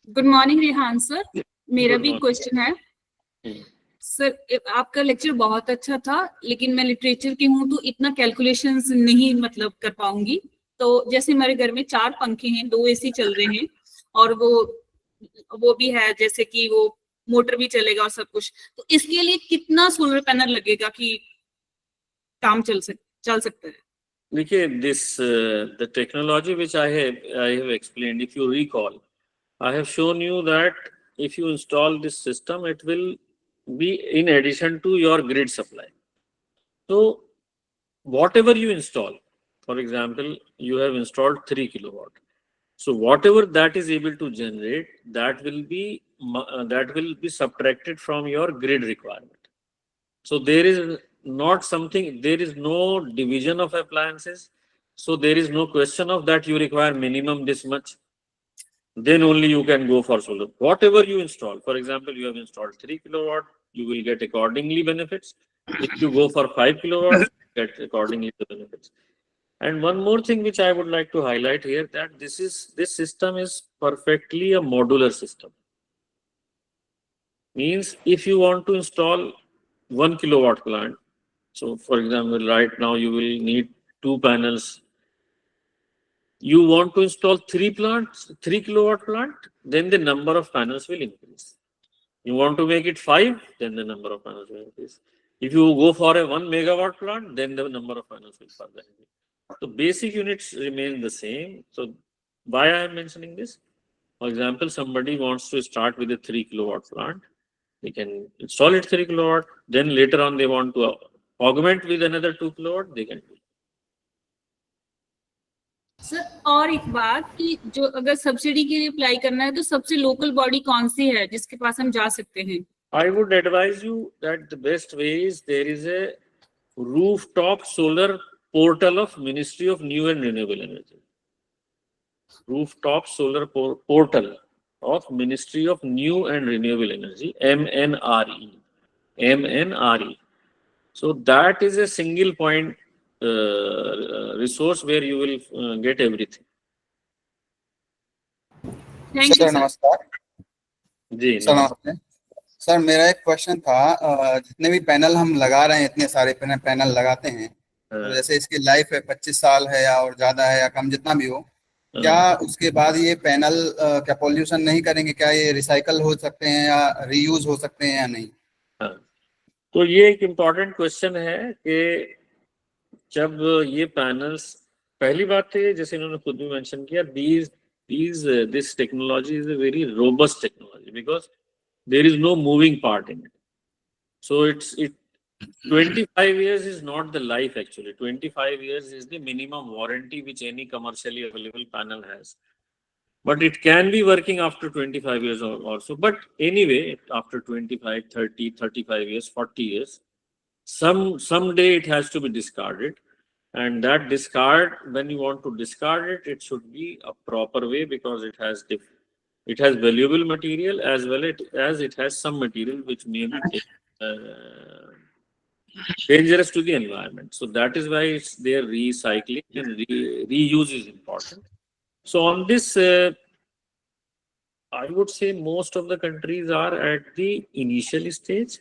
Good morning Rehan sir, मेरा भी क्वेश्चन है सर। आपका लेक्चर बहुत अच्छा था, लेकिन मैं लिटरेचर की हूँ तो इतना कैलकुलेशंस नहीं मतलब कर पाऊंगी। तो जैसे हमारे घर में 4 पंखे हैं, 2 एसी चल रहे हैं, और वो भी है जैसे कि वो मोटर भी चलेगा और सब कुछ, तो इसके लिए कितना सोलर पैनल लगेगा कि काम चल सकता है? देखिए, this the technology which I have explained, if you recall, I have shown you that if you install this system, it will be in addition to your grid supply. So whatever you install, for example, you have installed 3 kilowatt. So whatever that is able to generate, that will be subtracted from your grid requirement. So there is not something, there is no division of appliances. So there is no question of that you require minimum this much. Then only you can go for solar. Whatever you install, for example, you have installed 3 kilowatt, you will get accordingly benefits. If you go for 5 kilowatts, you get accordingly the benefits. And one more thing which I would like to highlight here, that this system is perfectly a modular system. Means if you want to install 1 kilowatt plant, so for example, right now you will need 2 panels. You want to install 3 kilowatt plant, then the number of panels will increase. You want to make it 5, then the number of panels will increase. If you go for a 1 megawatt plant, then the number of panels will further increase. So basic units remain the same. So why I am mentioning this? For example, somebody wants to start with a 3 kilowatt plant. They can install it 3 kilowatt. Then later on they want to augment with another 2 kilowatt. They can do. Sir और एक बात कि जो अगर subsidy के लिए apply करना है तो सबसे लोकल बॉडी कौन सी है जिसके पास हम जा सकते हैं? I would advise you that the best way is there is a rooftop solar portal of Ministry of New and Renewable Energy. Rooftop solar portal of Ministry of New and Renewable Energy, MNRE. MNRE. So that is a single point resource where you will get everything. Thank you, sir नमस्कार। जी sir नमस्ते sir, मेरा एक question था, जितने भी panel हम लगा रहे हैं, इतने सारे पैनल लगाते हैं, तो जैसे इसकी लाइफ है 25 साल है या और ज्यादा है या कम, जितना भी हो, क्या उसके बाद ये पैनल क्या पॉल्यूशन नहीं करेंगे? क्या ये रिसाइकल हो सकते हैं या रीयूज हो सकते हैं या नहीं? तो ये एक इम्पॉर्टेंट क्वेश्चन है कि जब ये पैनल्स, पहली बात है जैसे इन्होंने खुद भी मेंशन किया, this technology is a very robust technology because there is no moving part in it. So 25 years is not the life actually. 25 years is the minimum warranty which any commercially available panel has. But it can be working after 25 years also. But anyway, after 25, 30, 35 years, 40 years, someday it has to be discarded. And that discard, when you want to discard it, it should be a proper way because it has valuable material as well as it has some material which may be dangerous to the environment. So that is why it's their recycling and reuse is important. So on this, I would say most of the countries are at the initial stage.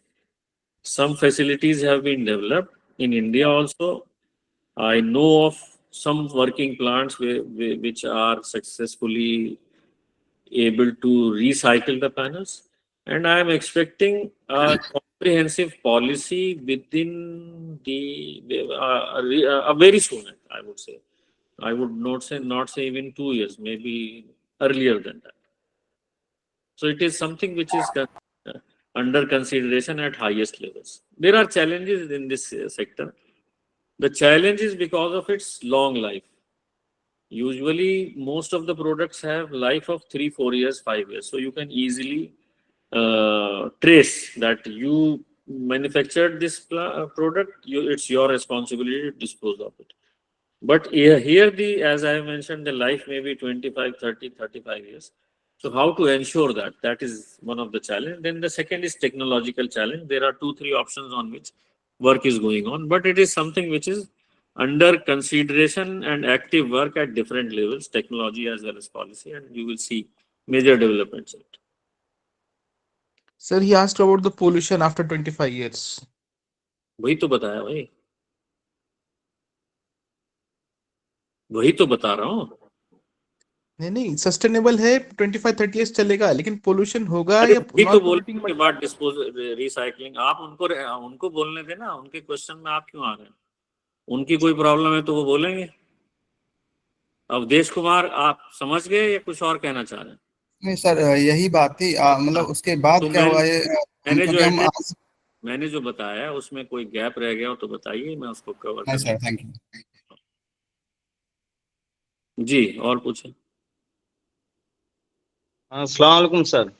Some facilities have been developed. In India also, I know of some working plants which are successfully able to recycle the panels. And I am expecting a comprehensive policy within very soon, I would say. I would not say even 2 years, maybe earlier than that. So it is something which is under consideration at highest levels. There are challenges in this sector. The challenge is because of its long life. Usually, most of the products have life of 3-4 years, 5 years. So you can easily trace that you manufactured this product. It's your responsibility to dispose of it. But here, as I mentioned, the life may be 25, 30, 35 years. So how to ensure that? That is one of the challenge. Then the second is technological challenge. There are 2-3 options on which work is going on, but it is something which is under consideration and active work at different levels, technology as well as policy, and you will see major developments in it. Sir, he asked about the pollution after 25 years. वही तो बताया भाई, वही तो बता रहा हूँ। नहीं, सस्टेनेबल है, 25-30 इयर्स चलेगा, लेकिन पोल्यूशन होगा या तो बोलने के बाद डिस्पोज रिसाइकलिंग, आप उनको बोलने देना, उनके क्वेश्चन में आप क्यों आ रहे हैं? उनकी कोई प्रॉब्लम है तो वो बोलेंगे। अवधेश कुमार, आप समझ गए या कुछ और कहना चाह रहे हैं? नहीं सर, यही बात थी। मतलब उसके बाद तो क्या हुआ ये मैंने जो बताया उसमें कोई गैप रह गया हो तो बताइए, मैं उसको कवर नहीं कर। Sir, thank you. जी, और पूछें। अस्सलाम वालेकुम सर।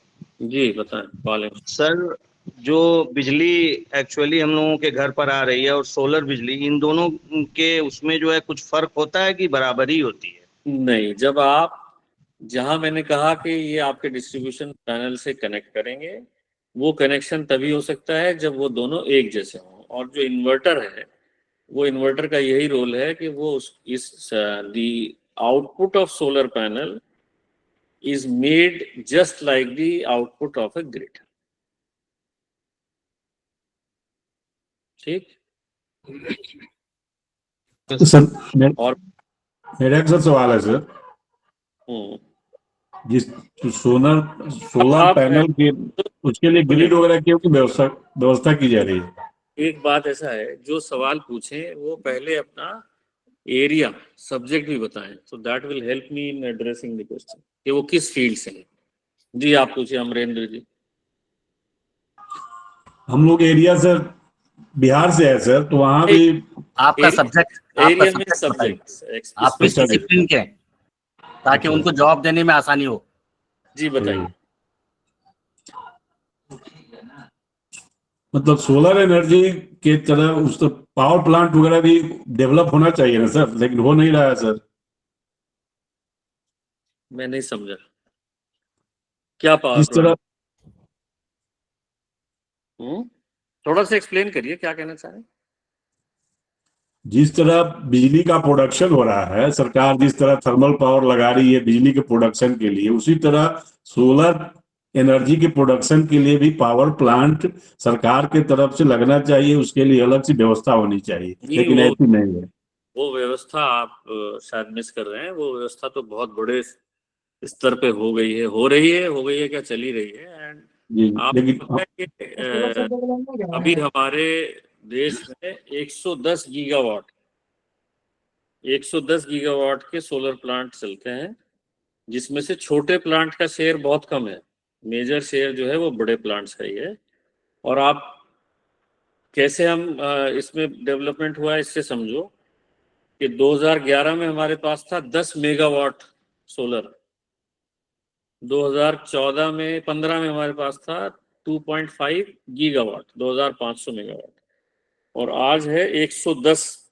जी बताएं। वालेकुम सर, जो बिजली एक्चुअली हम लोगों के घर पर आ रही है और सोलर बिजली, इन दोनों के उसमें जो है कुछ फर्क होता है कि बराबरी होती है? नहीं, जब आप, जहां मैंने कहा कि ये आपके डिस्ट्रीब्यूशन पैनल से कनेक्ट करेंगे, वो कनेक्शन तभी हो सकता है जब वो दोनों एक जैसे हों। और जो इन्वर्टर है, वो इन्वर्टर का यही रोल है कि वो the output of solar panel is made just like the output of a grid. ठीक। तो सर और मेरा एक सर सवाल है सर, जिस सोलर पैनल के उसके लिए ग्रिड वगैरह की व्यवस्था की जा रही है। एक बात ऐसा है, जो सवाल पूछें वो पहले अपना एरिया सब्जेक्ट भी बताएं, तो that will help me in addressing the question कि वो किस फील्ड से है। जी आप पूछिए अमरेंद्र जी। हम लोग एरिया सर बिहार से है सर, तो वहाँ भी आपका सब्जेक्ट, एरिया में सब्जेक्ट आप किस डिसिप्लिन के, ताकि उनको जवाब देने में आसानी हो। जी बताइए। मतलब सोलर एनर्जी के तरह उस तो पावर प्लांट वगैरह भी डेवलप होना चाहिए ना सर, लेकिन हो नहीं रहा है सर। मैं नहीं समझा क्या पावर जिस तरह थोड़ा सा एक्सप्लेन करिए क्या कहना चाह रहे हैं। जिस तरह बिजली का प्रोडक्शन हो रहा है, सरकार जिस तरह थर्मल पावर लगा रही है बिजली के प्रोडक्शन के लिए, उसी तरह सोलर एनर्जी के प्रोडक्शन के लिए भी पावर प्लांट सरकार के तरफ से लगना चाहिए, उसके लिए अलग से व्यवस्था होनी चाहिए, लेकिन ऐसी नहीं है। वो व्यवस्था आप शायद मिस कर रहे हैं। वो व्यवस्था तो बहुत बड़े स्तर पे हो गई है, हो गई है क्या, चली रही है। एंड आप अभी हमारे देश में 110 गीगावाट के सोलर प्लांट चलते हैं, जिसमें से छोटे प्लांट का शेयर बहुत कम है। मेजर शेयर जो है वो बड़े प्लांट्स का ही है। और आप कैसे हम इसमें डेवलपमेंट हुआ है इससे समझो कि 2011 में हमारे पास था 10 मेगावाट सोलर, 2014 में 15 में हमारे पास था 2.5 गीगावाट, 2500 मेगावाट, और आज है 110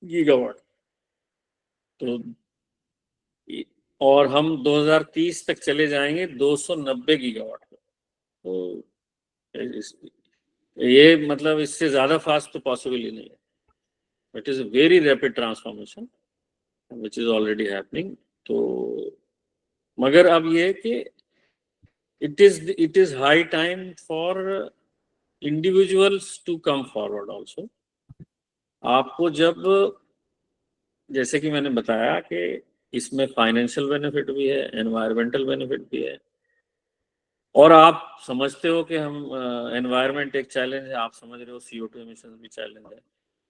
गीगावाट। तो और हम 2030 तक चले जाएंगे 290 गीगावाट पर। तो ये मतलब इससे ज़्यादा फास्ट तो पॉसिबल ही नहीं है। It is a very rapid transformation which is already happening. तो मगर अब ये कि it is high time for individuals to come forward also. आपको जब, जैसे कि मैंने बताया कि इसमें फाइनेंशियल बेनिफिट भी है, एनवायरमेंटल बेनिफिट भी है, और आप समझते हो कि हम एनवायरनमेंट एक चैलेंज है, आप समझ रहे हो CO2 एमिशन भी चैलेंज है,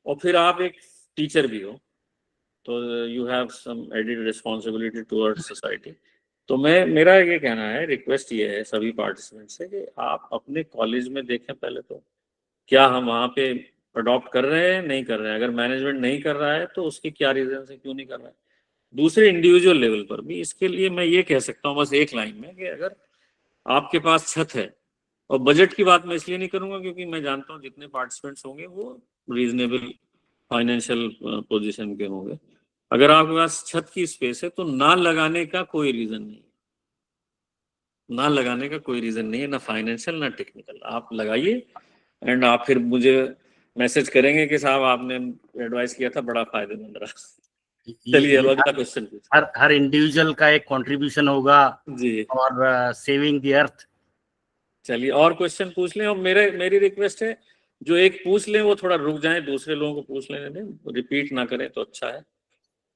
और फिर आप एक टीचर भी हो, तो you have some added responsibility towards society. तो मेरा ये कहना है, रिक्वेस्ट ये है सभी पार्टिसिपेंट से कि आप अपने कॉलेज में देखें पहले तो क्या हम वहाँ पे अडॉप्ट कर रहे हैं, नहीं कर रहे हैं। अगर मैनेजमेंट नहीं कर रहा है तो उसकी क्या रीजन है, क्यों नहीं कर रहा है। दूसरे इंडिविजुअल लेवल पर भी इसके लिए मैं ये कह सकता हूँ बस एक लाइन में कि अगर आपके पास छत है, और बजट की बात मैं इसलिए नहीं करूँगा क्योंकि मैं जानता हूँ जितने पार्टिसिपेंट्स होंगे वो रीजनेबल फाइनेंशियल पोजिशन के होंगे। अगर आपके पास छत की स्पेस है तो ना लगाने का कोई रीजन नहीं, ना लगाने का कोई रीजन नहीं है, ना फाइनेंशियल ना टेक्निकल। आप लगाइए एंड आप फिर मुझे मैसेज करेंगे कि साहब आपने एडवाइस किया था, बड़ा फायदेमंद रहा। चलिए अगला क्वेश्चन। हर इंडिविजुअल का एक कंट्रीब्यूशन होगा जी, और सेविंग द अर्थ। चलिए और क्वेश्चन पूछ लें। और मेरी रिक्वेस्ट है जो एक पूछ लें वो थोड़ा रुक जाएं, दूसरे लोगों को पूछ लेने दें, रिपीट ना करें तो अच्छा है।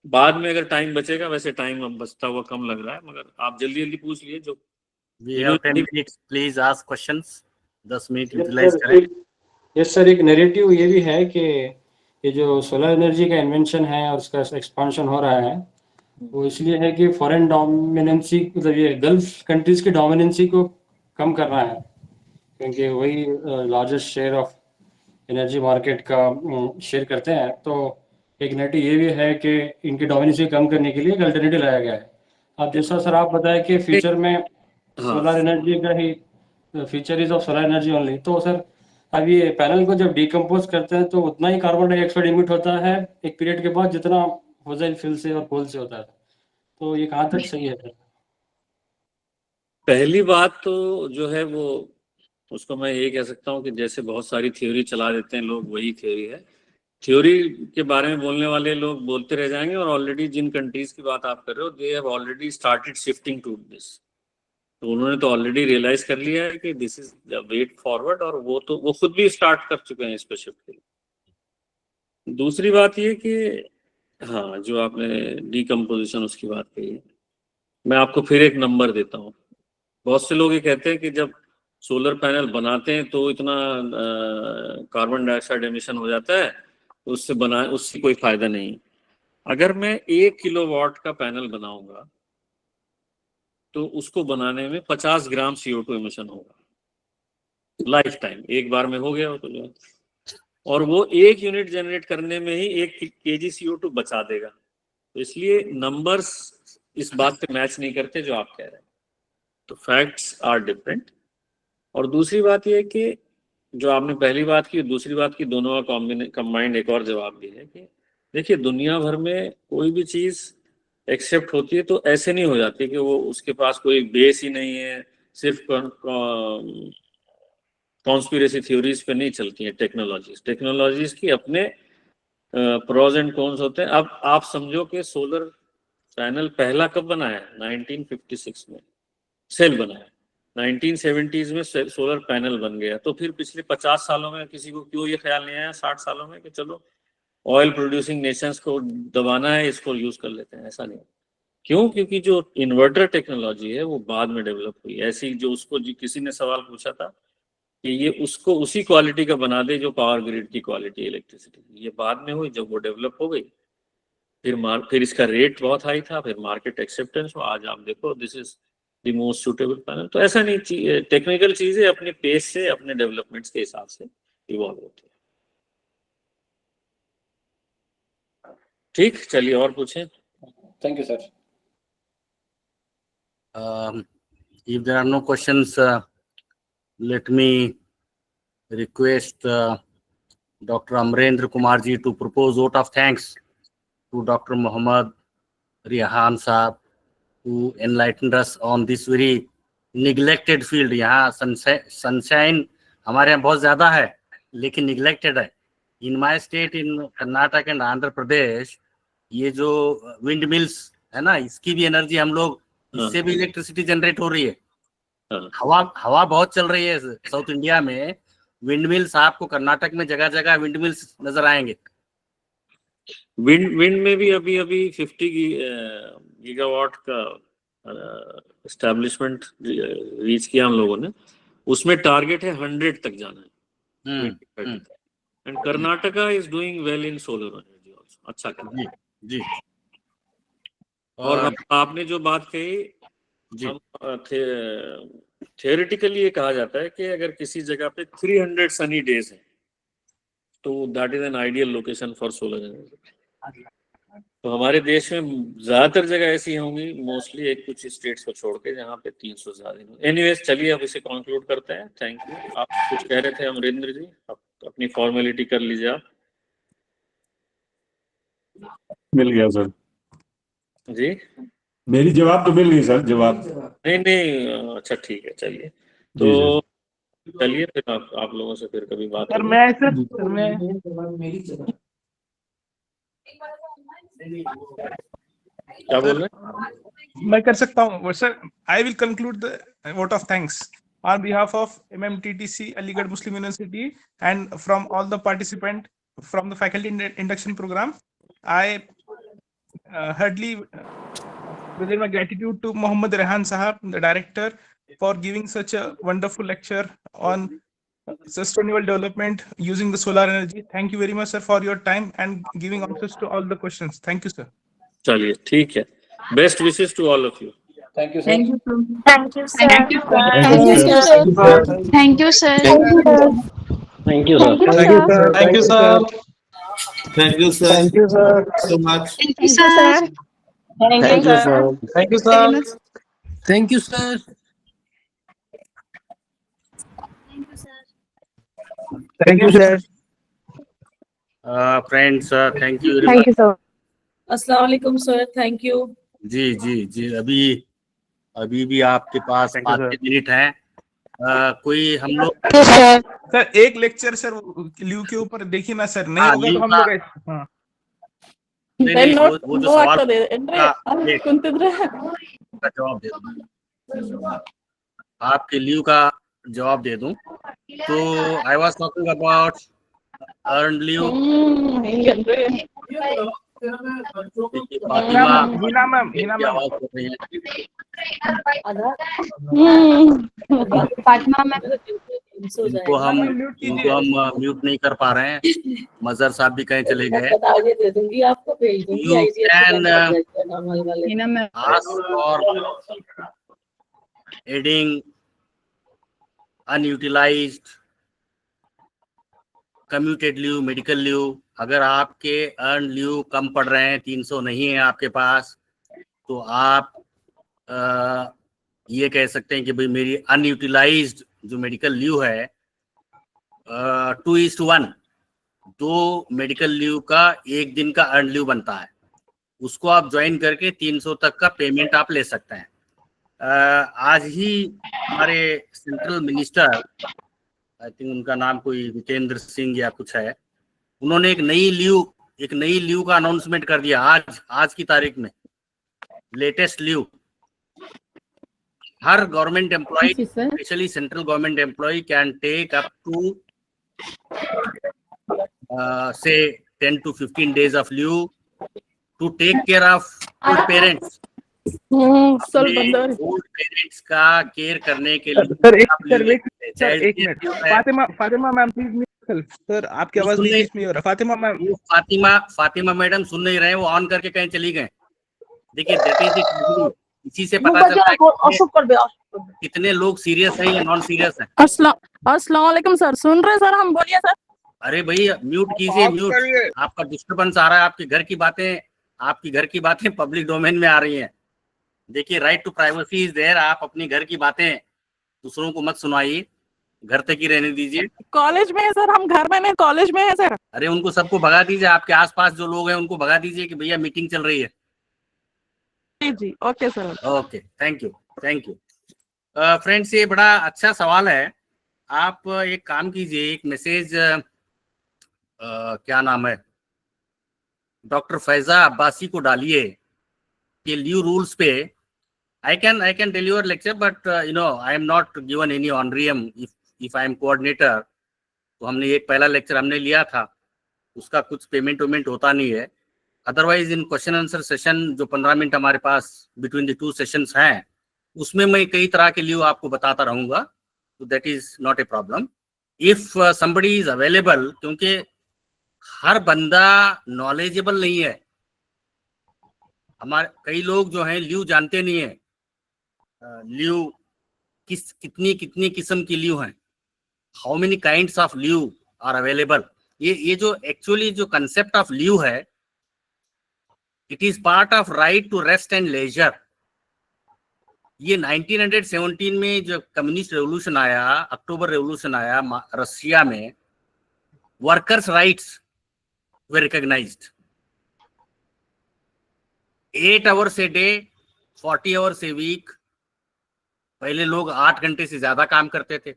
बाद में अगर टाइम बचेगा, वैसे टाइम अब बचता हुआ कम लग रहा है, मगर आप जल्दी जल्दी पूछ लिए। जो please ask questions, 10 minute utilise करें। यस सर, एक नैरेटिव ये भी है कि ये जो सोलर एनर्जी का इन्वेंशन है और उसका एक्सपांशन हो रहा है वो इसलिए है कि फॉरेन डोमिनेंसी, मतलब ये गल्फ कंट्रीज की डोमिनेंसी को कम करना है, क्योंकि वही largest share of energy market का शेयर करते हैं। तो एक नेगेटिव ये भी है कि इनकी डोमिनेंसी कम करने के लिए एक अल्टरनेटिव लाया गया है। अब जैसा सर आप बताया कि फ्यूचर में सोलर एनर्जी का ही future is of solar energy only, तो सर अब ये पैनल को जब डिकम्पोज करते हैं तो उतना ही कार्बन डाइऑक्साइड इमिट होता है एक पीरियड के बाद जितना फॉसिल फ्यूल से और कोल से होता है, तो ये कहाँ तक सही है सर? पहली बात तो जो है वो उसको मैं ये कह सकता हूँ कि जैसे बहुत सारी थ्योरी चला देते हैं लोग, वही थ्योरी है। थ्योरी के बारे में बोलने वाले लोग बोलते रह जाएंगे, और ऑलरेडी जिन कंट्रीज की बात आप कर रहे हो they have already started shifting to this. तो उन्होंने तो ऑलरेडी रियलाइज कर लिया है कि this is the way forward, और वो खुद भी स्टार्ट कर चुके हैं इस पे शिफ्ट के लिए। दूसरी बात ये कि हाँ, जो आपने डिकम्पोजिशन उसकी बात कही है, मैं आपको फिर एक नंबर देता हूँ। बहुत से लोग ये कहते हैं कि जब सोलर पैनल बनाते हैं तो इतना कार्बन डाइऑक्साइड एमिशन हो जाता है, तो उससे कोई फायदा नहीं। अगर मैं 1 किलोवाट का पैनल बनाऊंगा तो उसको बनाने में 50 ग्राम CO2 एमिशन होगा लाइफ टाइम, एक बार में हो गया हो तो जो, और वो 1 यूनिट जनरेट करने में ही 1 kg CO2 बचा देगा। तो इसलिए नंबर्स इस बात पे मैच नहीं करते जो आप कह रहे हैं, तो फैक्ट्स आर डिफरेंट। और दूसरी बात ये है कि जो आपने पहली बात की, दूसरी बात की, दोनों का कंबाइंड एक और जवाब भी है कि देखिए, दुनिया भर में कोई भी चीज एक्सेप्ट होती है तो ऐसे नहीं हो जाती कि वो उसके पास कोई बेस ही नहीं है, सिर्फ कॉन्स्पिरेसी थ्योरीज पे नहीं चलती है टेक्नोलॉजीज की अपने प्रोज एंड कॉन्स होते हैं। अब आप समझो कि सोलर पैनल पहला कब बना है? 1956 में सेल बना है, 1970s में सोलर पैनल बन गया। तो फिर पिछले 50 सालों में किसी को क्यों ये ख्याल नहीं आया, 60 सालों में, कि चलो ऑयल प्रोड्यूसिंग नेशंस को दबाना है, इसको यूज कर लेते हैं? ऐसा नहीं। क्यों? क्योंकि जो इन्वर्टर टेक्नोलॉजी है वो बाद में डेवलप हुई। ऐसी जो उसको किसी ने सवाल पूछा था कि ये उसको उसी क्वालिटी का बना दे जो पावर ग्रिड की क्वालिटी इलेक्ट्रिसिटी, ये बाद में हुई जब वो डेवलप हो गई। फिर इसका रेट बहुत हाई था, फिर मार्केट एक्सेप्टेंस हुआ, आज आप देखो this is the most suitable panel. तो ऐसा नहीं, टेक्निकल चीजें अपने पेस से, अपने डेवलपमेंट्स के हिसाब से इवॉल्व होती है। ठीक, चलिए और पूछें। Thank you sir. If there are no questions, let me request Dr. Amrendra Kumar ji to propose vote of thanks to Dr. Mohammad Rehan Saab, who enlightened us on this very neglected field. यहाँ sunshine हमारे यहाँ बहुत ज्यादा है लेकिन neglected है। In my state, in Karnataka and Andhra Pradesh, ये जो विंड मिल्स है ना, इसकी भी एनर्जी हम लोग, इससे भी इलेक्ट्रिसिटी जनरेट हो रही है। हवा बहुत चल रही है साउथ इंडिया में। विंड मिल्स आपको कर्नाटक में जगह जगह विंड मिल्स नजर आएंगे। विंड में भी अभी 50 गीगावाट का एस्टेब्लिशमेंट रीच किया हम लोगों ने। उसमें टारगेट है 100 तक जाना है। And Karnataka is doing well in solar energy also, अच्छा कर रहा है जी। और आपने जो बात कही, थियोरेटिकली ये कहा जाता है कि अगर किसी जगह पे 300 सनी डेज हैं तो that is an ideal location for solar energy. तो हमारे देश में ज्यादातर जगह ऐसी होंगी, मोस्टली एक कुछ स्टेट्स को छोड़ के, जहाँ पे 300 ज्यादा। एनीवेज, चलिए अब इसे कंक्लूड करते हैं। Thank you. आप कुछ कह रहे थे अमरेंद्र जी, आप अपनी फॉर्मेलिटी कर लीजिए। आप मिल गया सर जी, मेरी जवाब तो मिल गई सर। जवाब नहीं, अच्छा ठीक है, चलिए। तो चलिए फिर आप लोगों से फिर कभी बात सर क्या बोल रहे हैं? मैं कर सकता हूँ sir. I will conclude the vote of thanks on behalf of MMTTC Aligarh Muslim University and from all the participant from the faculty induction program. I heartily present my gratitude to Mohammad Rehan Sahab, the director, for giving such a wonderful lecture on sustainable development using the solar energy. Thank you very much, sir, for your time and giving answers to all the questions. Thank you, sir. चलिए ठीक है, best wishes to all of you. Thank you, sir. Thank you, sir. Thank you, sir. Thank you, sir. Thank you, sir. Thank you, sir. Thank you, sir. Thank you, sir. Thank you, sir. Thank you, sir. So much. Thank you, sir. Thank you, sir. Thank you, sir. Thank you, sir. Thank you, sir. Friends, thank you very Thank much. you, sir. अस्सलाम वालेकुम sir, thank you. जी जी जी, अभी भी आपके पास 5 minute हैं। कोई हम लोग sir एक लेक्चर सर लीव के ऊपर देखिए ना सर, नहीं होगा तो हम लोग हाँ नहीं, वो जो सवाल का जवाब दे दूं, आपके लीव का जवाब दे दूं तो I was talking about earn leave. Hina ma'am Fatima ma'am इनको हम म्यूट नहीं कर पा रहे हैं। मजहर साहब भी कहीं चले गए। दे दूंगी, आपको भेज दूंगी। You can Hina ma'am ask for adding unutilized commuted leave, medical leave। अगर आपके अर्न लीव कम पड़ रहे हैं, 300 नहीं है आपके पास, तो आप ये कह सकते हैं कि भाई मेरी अनयूटिलाइज्ड जो मेडिकल लीव है 2:1, 2 मेडिकल लीव का 1 दिन का अर्न लीव बनता है, उसको आप ज्वाइन करके 300 तक का पेमेंट आप ले सकते हैं। आज ही हमारे सेंट्रल मिनिस्टर, आई थिंक उनका नाम कोई वितेंद्र सिंह या कुछ है, उन्होंने एक नई लीव का अनाउंसमेंट कर दिया आज की तारीख में। लेटेस्ट लीव, हर government employ, specially central government employ can take up to say 10 to 15 days of leave to take care of old parents। Old parents का केयर करने के लिए सर एक minute Fatima ma'am please sir, आपकी आवाज नहीं हो रहा। फातिमा मैडम सुन नहीं रहे, वो ऑन करके कहीं चली गए। देखिए इसी से पता चलता है कितने लोग सीरियस हैं या नॉन सीरियस हैं। अस्सलाम वालेकुम सर, सुन रहे सर? हम बोलिए सर। अरे भाई म्यूट कीजिए, म्यूट। आपका डिस्टर्बेंस आ रहा है, आपकी घर की बातें पब्लिक डोमेन में आ रही हैं। देखिए right to privacy is there. आप अपनी घर की बातें दूसरों को मत सुनाइए, घर तक ही रहने दीजिए। कॉलेज में है सर, हम घर में नहीं, कॉलेज में है सर। अरे उनको सबको भगा दीजिए, आपके आसपास जो लोग हैं उनको भगा दीजिए कि भैया मीटिंग चल रही है। जी okay sir. Okay, thank you. Friends, ये बड़ा अच्छा सवाल है। आप एक काम कीजिए, एक मैसेज क्या नाम है, डॉक्टर फैजा अब्बासी को डालिए कि लीव रूल्स पे I can deliver lecture, but I am not given any honorarium if I am coordinator। तो हमने एक पहला लेक्चर हमने लिया था, उसका कुछ पेमेंट होता नहीं है। Otherwise in question answer session जो 15 मिनट हमारे पास बिटवीन द 2 सेशंस हैं, उसमें मैं कई तरह के लीव आपको बताता रहूंगा, तो that is not a problem if somebody is available. क्योंकि हर बंदा नॉलेजेबल नहीं है। हमारे कई लोग जो हैं लीव जानते नहीं है, लीव कितनी किस्म की लीव हैं, how many kinds of leave are available. ये जो एक्चुअली जो कंसेप्ट ऑफ लीव है, it is part of right to rest and leisure. ये 1917 में जब कम्युनिस्ट रेवोल्यूशन आया, अक्टूबर रेवोल्यूशन आया रशिया में, workers rights were recognised. 8 hours a day, 40 hours a week। पहले लोग 8 घंटे से ज्यादा काम करते थे।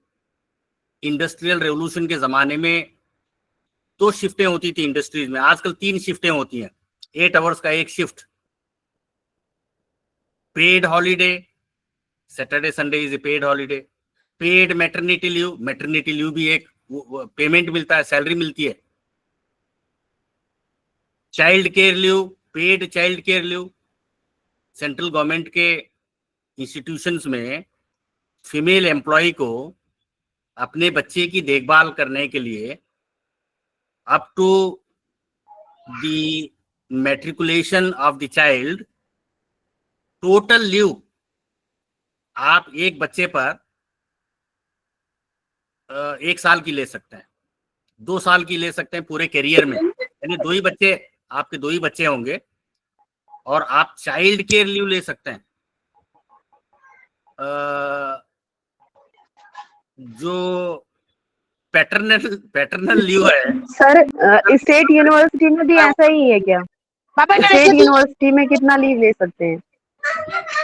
इंडस्ट्रियल रेवोल्यूशन के जमाने में 2 शिफ्टें होती थी इंडस्ट्रीज में, आजकल 3 शिफ्टें होती हैं, 8 hours का एक shift. Paid holiday, Saturday Sunday is a paid holiday. Paid maternity leave भी एक पेमेंट मिलता है, सैलरी मिलती है। Child care leave, paid child care leave. Central government के इंस्टीट्यूशंस में फीमेल एम्प्लॉय को अपने बच्चे की देखभाल करने के लिए up to the matriculation of the child, total leave आप एक बच्चे पर 1 साल की ले सकते हैं, 2 साल की ले सकते हैं पूरे करियर में। यानी आपके 2 ही बच्चे होंगे और आप चाइल्ड केयर लीव ले सकते हैं। जो पैटर्नल लीव है सर, स्टेट यूनिवर्सिटी में भी ऐसा ही है क्या? स्टेट यूनिवर्सिटी में कितना लीव ले सकते हैं?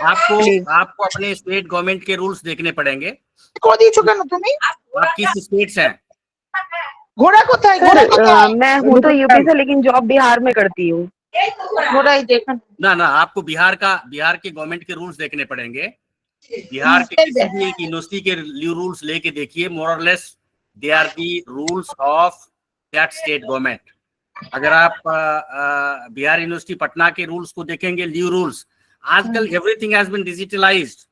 आपको अपने स्टेट गवर्नमेंट के रूल्स देखने पड़ेंगे। आप किस स्टेट से हैं? सर, मैं हूँ तो यूपी से, लेकिन जॉब बिहार में करती हूँ। ना आपको बिहार के गवर्नमेंट के रूल्स देखने पड़ेंगे। बिहार के किसी भी एक यूनिवर्सिटी के लीव रूल्स लेके देखिए, मोर और less they are the rules of that state government. अगर आप बिहार यूनिवर्सिटी पटना के रूल्स को देखेंगे, लीव रूल्स, आजकल एवरीथिंग हैज बीन डिजिटाइज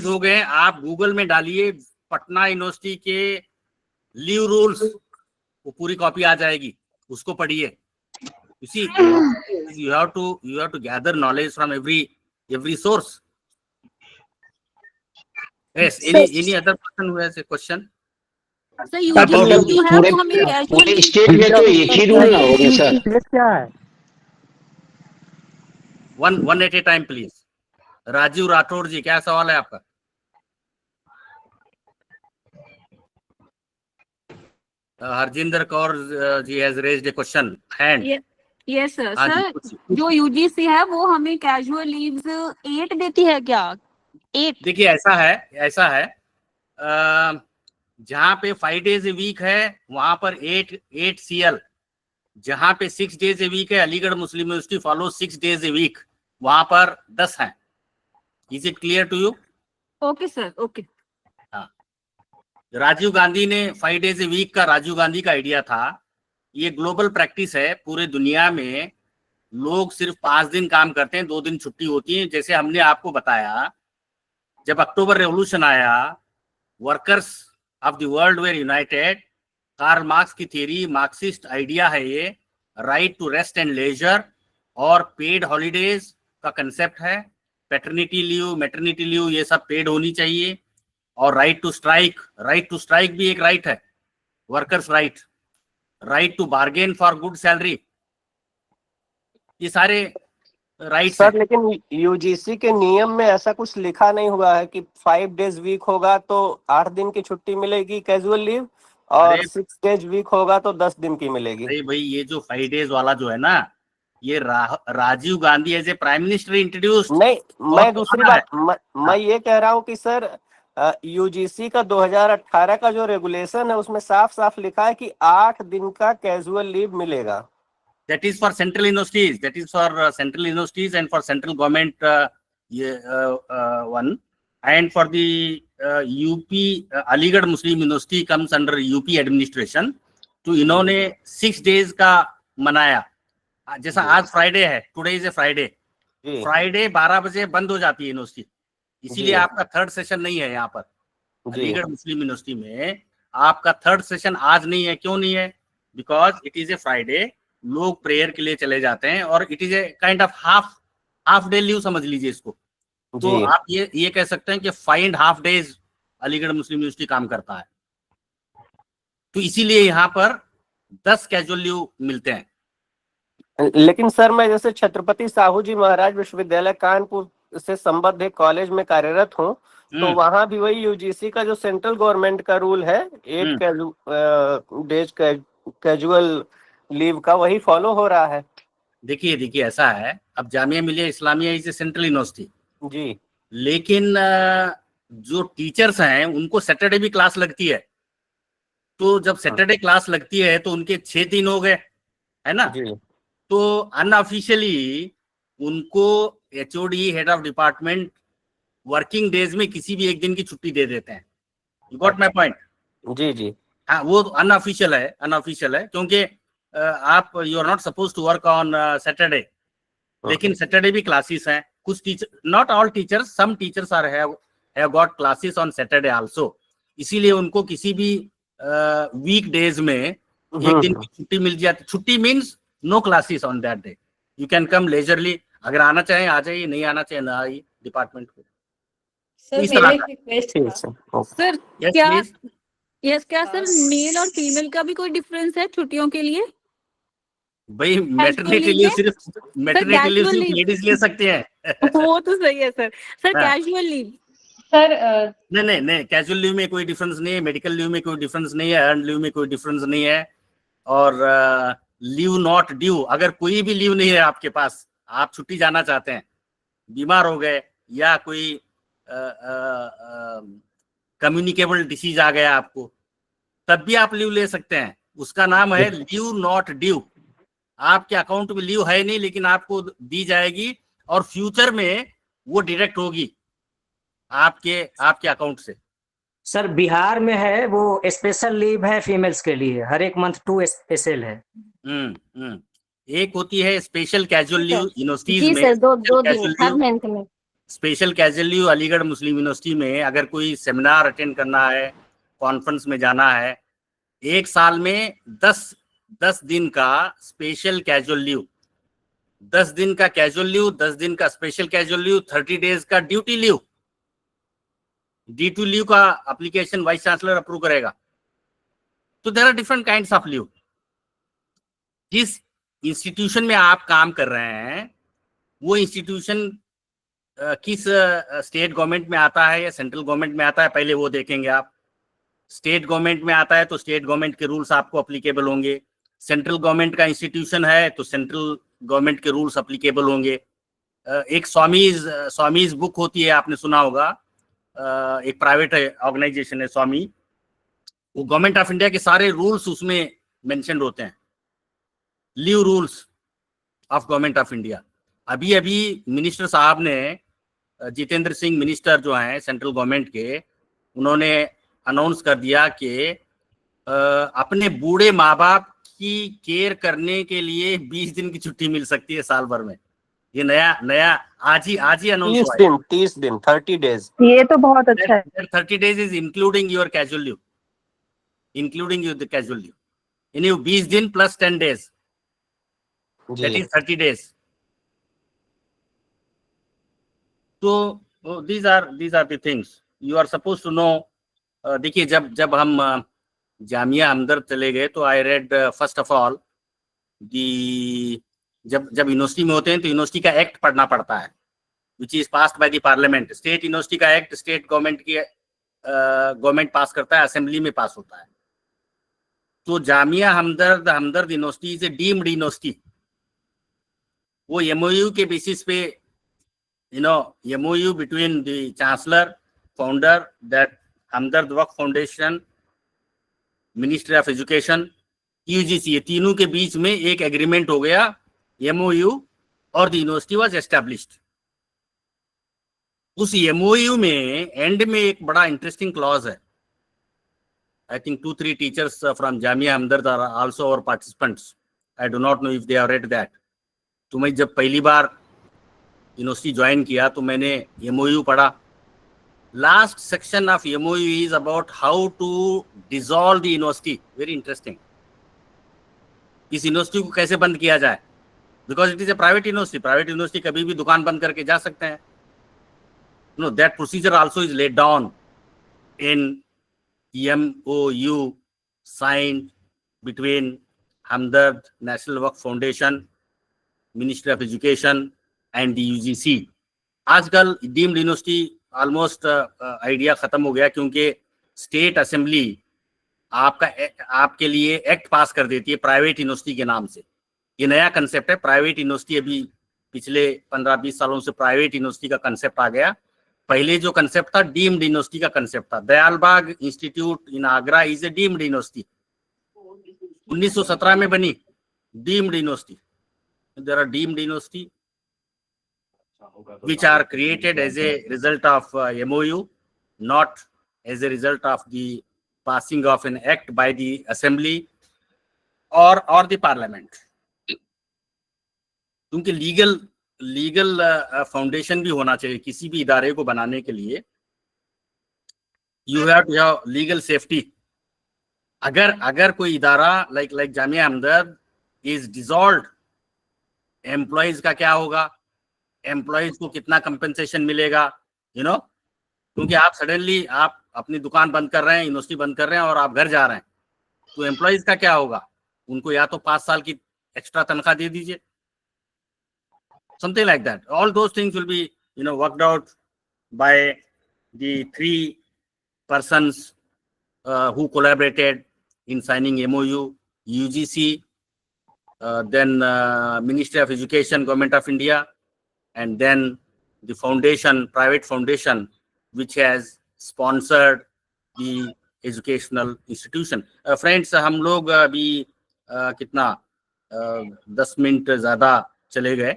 हो गए। आप गूगल में डालिए पटना यूनिवर्सिटी के लीव रूल्स, वो पूरी कॉपी आ जाएगी, उसको पढ़िए। You see, you have to gather knowledge from every source. Yes. Any other person who has a question? Sir UGC जो है वो हमें कैजुअल स्टेट में तो एक ही रूल ना होगा सर। क्या है? One at a time, please. Rajiv Rathore जी, क्या सवाल है आपका? Harjinder Kaur ji has raised a question. Hand. Yes sir. Sir जो यूजीसी है वो हमें कैजुअल लीव्स 8 देती है क्या? 8? देखिए ऐसा है जहाँ पे 5 days a week है वहां पर 8 CL, जहाँ पे 6 days a week है, Aligarh Muslim University follow 6 days a week, वहां पर 10 हैं। Is it clear to you? Okay sir, okay. हाँ, राजीव गांधी ने 5 days a week का राजीव गांधी का आइडिया था। ये ग्लोबल प्रैक्टिस है, पूरे दुनिया में लोग सिर्फ 5 दिन काम करते हैं, 2 दिन छुट्टी होती है। जैसे हमने आपको बताया, जब अक्टूबर रेवोल्यूशन आया, workers of the world were united. Karl Marx की थियरी, मार्क्सिस्ट आइडिया है ये, right to rest and leisure और पेड हॉलीडेज का कंसेप्ट है। पैटर्निटी लीव, मैटरनिटी लीव, ये सब पेड होनी चाहिए। और राइट टू स्ट्राइक भी एक राइट है, workers right to bargain for good salary, ये सारे राइट्स सर। लेकिन यूजीसी के नियम में ऐसा कुछ लिखा नहीं हुआ है कि 5 days वीक होगा तो 8 दिन की छुट्टी मिलेगी कैजुअल लीव, और 6 days वीक होगा तो 10 दिन की मिलेगी। अरे भाई, ये जो 5 days वाला जो है ना, ये Rajiv Gandhi as a prime minister introduce. नहीं, मैं दूसरी बात मैं ये कह रहा हूँ कि सर यूजीसी का 2018 का जो रेगुलेशन है उसमें साफ साफ लिखा है कि 8 दिन का कैजुअल लीव मिलेगा। That is for central universities. And for central government one. And for the UP, Aligarh Muslim University comes under UP administration. तो इन्होंने 6 days का मनाया। जैसा आज फ्राइडे है, today is a Friday, Friday 12 बजे बंद हो जाती है यूनिवर्सिटी, इसीलिए आपका 3rd सेशन नहीं है यहाँ पर अलीगढ़ मुस्लिम यूनिवर्सिटी में। आपका 3rd सेशन आज नहीं है। क्यों नहीं है? Because it is A Friday, लोग प्रेयर के लिए चले जाते हैं, और it is a kind of half day leave समझ लीजिए इसको। तो आप ये कह सकते हैं कि 5.5 days अलीगढ़ मुस्लिम यूनिवर्सिटी काम करता है। तो इसीलिए यहाँ पर 10 कैजुअल लीव मिलते हैं। लेकिन सर, मैं जैसे छत्रपति साहू जी महाराज विश्वविद्यालय कानपुर से संबद्ध एक कॉलेज में कार्यरत हूँ, तो वहां भी वही यूजीसी का जो सेंट्रल गवर्नमेंट का रूल है 8 days कैजुअल लीव का, वही फॉलो हो रहा है। देखिए ऐसा है, अब Jamia Millia Islamia is a central university जी, लेकिन जो टीचर्स हैं उनको सैटरडे भी क्लास लगती है। तो जब सैटरडे क्लास लगती है तो उनके 6 दिन हो गए, है ना? तो अनऑफिशियली उनको HOD, head of department, working days में किसी भी एक दिन की छुट्टी दे देते हैं। You got my point? जी। हाँ, वो अनऑफिशियल है क्योंकि आप you are not suppose to work on Saturday, लेकिन सैटरडे भी क्लासेस हैं। कुछ teacher, not all teachers, some teachers have got classes on Saturday also. इसीलिए उनको किसी भी वीक डेज में एक दिन की छुट्टी मिल जाती। छुट्टी means no classes on that day, you can come leisurely, अगर आना चाहें आ जाइए, नहीं आना चाहें ना आइए डिपार्टमेंट को। सर इस मेरा तरह एक रिक्वेस्ट था सर, Yes, क्या please. क्या सर मेल और फीमेल का भी कोई डिफरेंस है छुट्टियों के लिए? भाई मैटरनिटी लीव सिर्फ लेडीज ले सकते हैं। वो तो सही है सर। सर हाँ। कैजुअल लीव सर नहीं, कैजुअल लीव में कोई डिफरेंस नहीं है, मेडिकल लीव में कोई डिफरेंस नहीं है, अर्न लीव में कोई डिफरेंस नहीं है, और लीव नॉट ड्यू, अगर कोई भी लीव नहीं है आपके पास, आप छुट्टी जाना चाहते हैं, बीमार हो गए या कोई कम्युनिकेबल डिसीज आ गया आपको, तब भी आप लीव ले सकते हैं। उसका नाम है लीव नॉट ड्यू। आपके अकाउंट में लीव है नहीं, लेकिन आपको दी जाएगी और फ्यूचर में वो डायरेक्ट होगी आपके अकाउंट से। सर बिहार में है वो स्पेशल लीव है फीमेल्स के लिए, हर एक मंथ 2 स्पेशल है। एक होती है स्पेशल कैजुअल लीव यूनिवर्सिटीज जी में, सर, दो दिन हर मंथ में। Special casual leave Aligarh Muslim university में अगर कोई सेमिनार अटेंड करना है, कॉन्फ्रेंस में जाना है, एक साल में 10 दिन का स्पेशल कैजुअल लीव, 10 दिन का कैजुअल लीव, 10 दिन का स्पेशल कैजुअल लीव, 30 डेज का ड्यूटी लीव। D2 लीव का एप्लीकेशन वाइस चांसलर अप्रूव करेगा। तो there are different kinds of leave. जिस इंस्टीट्यूशन में आप काम कर रहे हैं वो इंस्टीट्यूशन किस स्टेट गवर्नमेंट में आता है या सेंट्रल गवर्नमेंट में आता है, पहले वो देखेंगे आप। स्टेट गवर्नमेंट में आता है तो स्टेट गवर्नमेंट के रूल्स आपको अप्लीकेबल होंगे। सेंट्रल गवर्नमेंट का इंस्टीट्यूशन है तो सेंट्रल गवर्नमेंट के रूल्स अप्लीकेबल होंगे। एक स्वामीज बुक होती है, आपने सुना होगा, एक प्राइवेट ऑर्गेनाइजेशन है स्वामी, वो गवर्नमेंट ऑफ इंडिया के सारे रूल्स उसमें मेंशन होते हैं, leave rules of government of India. अभी मिनिस्टर साहब ने, जितेंद्र सिंह मिनिस्टर जो हैं सेंट्रल गवर्नमेंट के, उन्होंने अनाउंस कर दिया कि अपने बूढ़े माँ बाप की केयर करने के लिए 20 दिन की छुट्टी मिल सकती है साल भर में। ये नया आज ही अनाउंस हुआ है। 30 दिन 30 डेज। ये तो बहुत अच्छा है। 30 days is including your casual leave, including your casual leave, यानी 20 दिन plus 10 days, that is 30 days. तो these are the things you are supposed to know। देखिए जब हम जामिया हमदर्द चले गए तो I read first of all जब यूनिवर्सिटी में होते हैं तो यूनिवर्सिटी का एक्ट पढ़ना पड़ता है, which is passed by the parliament. State university का एक्ट स्टेट गवर्नमेंट पास करता है, असेंबली में पास होता है। तो Jamia Hamdard university is a deemed university. वो MOU के बेसिस पे, MOU between the chancellor, founder, that Hamdard Waqf foundation, ministry of education, UGC, ये तीनों के बीच में एक एग्रीमेंट हो गया, MOU, और द यूनिवर्सिटी वाज एस्टैब्लिश्ड। उस MOU में एंड में एक बड़ा इंटरेस्टिंग क्लॉज है। I think 2-3 teachers from Jamia Hamdard are also our participants. I do not know if they have read that. तो मैं जब पहली बार यूनिवर्सिटी ज्वाइन किया तो मैंने MOU पढ़ा। Last section of MOU is about how to dissolve the university. Very interesting. इस university को कैसे बंद किया जाए, because it is a private university. Private university कभी भी दुकान बंद करके जा सकते हैं। No, that procedure also is laid down in MOU signed between Hamdard, national Waqf foundation, ministry of education and the UGC। आजकल डीम्ड यूनिवर्सिटी ऑलमोस्ट आइडिया खत्म हो गया, क्योंकि स्टेट असेंबली आपके लिए एक्ट पास कर देती है प्राइवेट यूनिवर्सिटी के नाम से। ये नया कंसेप्ट है, प्राइवेट यूनिवर्सिटी। अभी पिछले 15-20 सालों से प्राइवेट यूनिवर्सिटी का कंसेप्ट आ गया। पहले जो कंसेप्ट था डीम्ड यूनिवर्सिटी का कंसेप्ट था। Dayalbagh institute in Agra is a deemed university, 1917 में बनी deemed university. There are deemed university which are created as a result of MOU, not as a result of the passing of an act by the assembly or the parliament। क्योंकि legal foundation भी होना चाहिए किसी भी इदारे को बनाने के लिए। You have to have legal safety. अगर कोई इदारा like Jamia Hamdard is dissolved, employees का क्या होगा, एम्प्लॉइज को कितना कंपेंसेशन मिलेगा, यू नो, क्योंकि आप सडनली आप अपनी दुकान बंद कर रहे हैं, यूनिवर्सिटी बंद कर रहे हैं और आप घर जा रहे हैं, तो एम्प्लॉइज का क्या होगा? उनको या तो 5 साल की एक्स्ट्रा तनख्वाह दे दीजिए, something like that. All those things will be, worked out by the 3 persons who collaborated in signing MOU, UGC, then Ministry of Education, Government of India, and then the foundation, private foundation, which has sponsored the educational institution. Friends, हम लोग अभी कितना 10 minute ज्यादा चले गए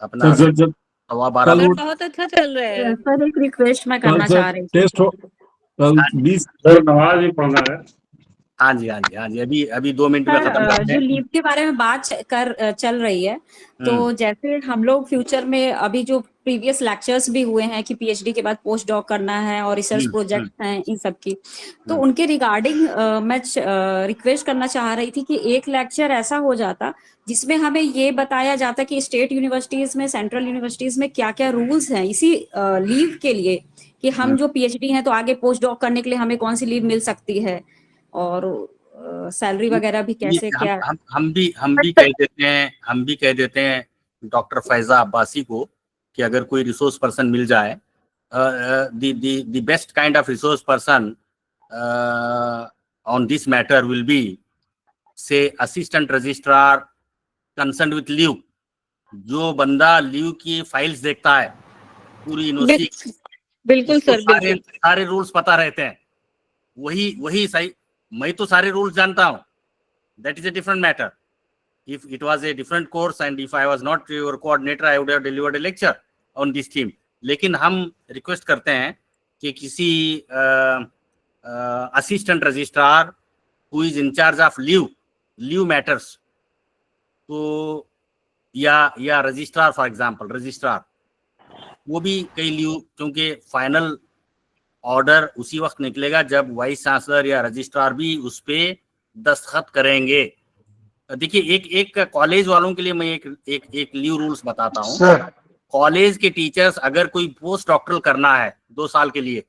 अपना 12:15। बहुत अच्छा चल रहा है सर। एक रिक्वेस्ट मैं करना चाह रही थी। टेस्ट हो 20 नमाज भी पढ़ना है। हाँ जी, अभी 2 मिनट में खत्म करते जो हैं। लीव के बारे में बात चल रही है, तो जैसे हम लोग फ्यूचर में अभी जो प्रीवियस लेक्चर्स भी हुए हैं कि पीएचडी के बाद पोस्ट डॉक करना है और रिसर्च प्रोजेक्ट हैं इन सब की, तो उनके रिगार्डिंग मैं रिक्वेस्ट करना चाह रही थी कि एक लेक्चर ऐसा हो जाता जिसमें हमें ये बताया जाता कि स्टेट यूनिवर्सिटीज में, सेंट्रल यूनिवर्सिटीज में क्या क्या रूल्स हैं इसी लीव के लिए, कि हम जो पीएचडी हैं तो आगे पोस्ट डॉक करने के लिए हमें कौन सी लीव मिल सकती है, और सैलरी वगैरह भी कैसे क्या। हम भी कह देते हैं डॉक्टर फैजा अब्बासी को कि अगर कोई रिसोर्स पर्सन मिल जाए, the best kind of resource person on this matter will be से assistant registrar concern with leave. जो बंदा लीव की फाइल्स देखता है पूरी यूनिवर्सिटी, बिल्कुल सर, सारे रूल्स पता रहते हैं, वही सही। मैं तो सारे रूल्स जानता हूँ, that is a different matter. If it was a different course and if I was not your coordinator, I would have delivered a lecture on this theme. लेकिन हम रिक्वेस्ट करते हैं कि किसी assistant registrar who is in charge of leave matters, तो या registrar, for example registrar, वो भी कई लीव, क्योंकि फाइनल ऑर्डर उसी वक्त निकलेगा जब वाइस चांसलर या रजिस्ट्रार भी उस पे दस्तखत करेंगे। देखिए, एक कॉलेज वालों के लिए मैं एक लीव रूल्स बताता हूँ। कॉलेज के टीचर्स अगर कोई पोस्ट डॉक्टरल करना है 2 साल के लिए,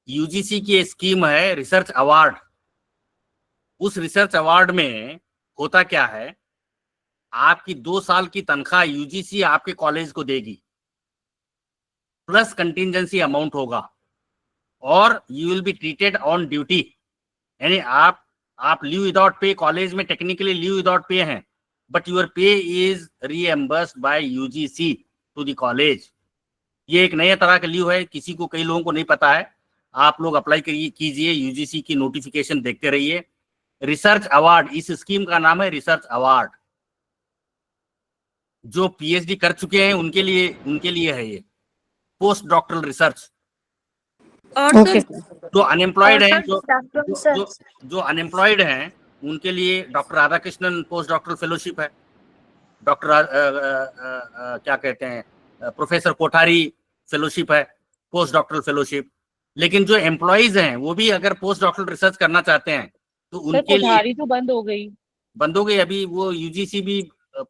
यूजीसी की स्कीम है रिसर्च अवार्ड। उस रिसर्च अवार्ड में होता क्या है, आपकी 2 साल की तनख्वाह यूजीसी आपके कॉलेज को देगी, प्लस कंटिजेंसी अमाउंट होगा, और you will be treated on duty. यानी आप लीव विदाउट पे, कॉलेज में टेक्निकली लीव विदाउट पे हैं, but your pay is reimbursed by UGC to the college. ये एक नया तरह का लीव है, कई लोगों को नहीं पता है। आप लोग अप्लाई कीजिए, यूजीसी की नोटिफिकेशन देखते रहिए। रिसर्च अवार्ड, इस स्कीम का नाम है रिसर्च अवार्ड। जो पीएचडी कर चुके हैं उनके लिए है ये पोस्ट डॉक्टरल रिसर्च। जो अनएम्प्लॉयड हैं, जो अनएम्प्लॉयड हैं, उनके लिए doctor Radhakrishnan post doctoral fellowship है, डॉक्टर क्या कहते हैं, प्रोफेसर कोठारी फेलोशिप है, पोस्ट डॉक्टरल फेलोशिप। लेकिन जो एम्प्लॉइज हैं वो भी अगर पोस्ट डॉक्टरल रिसर्च करना चाहते हैं तो उनके लिए तो बंद हो गई अभी। वो यूजीसी भी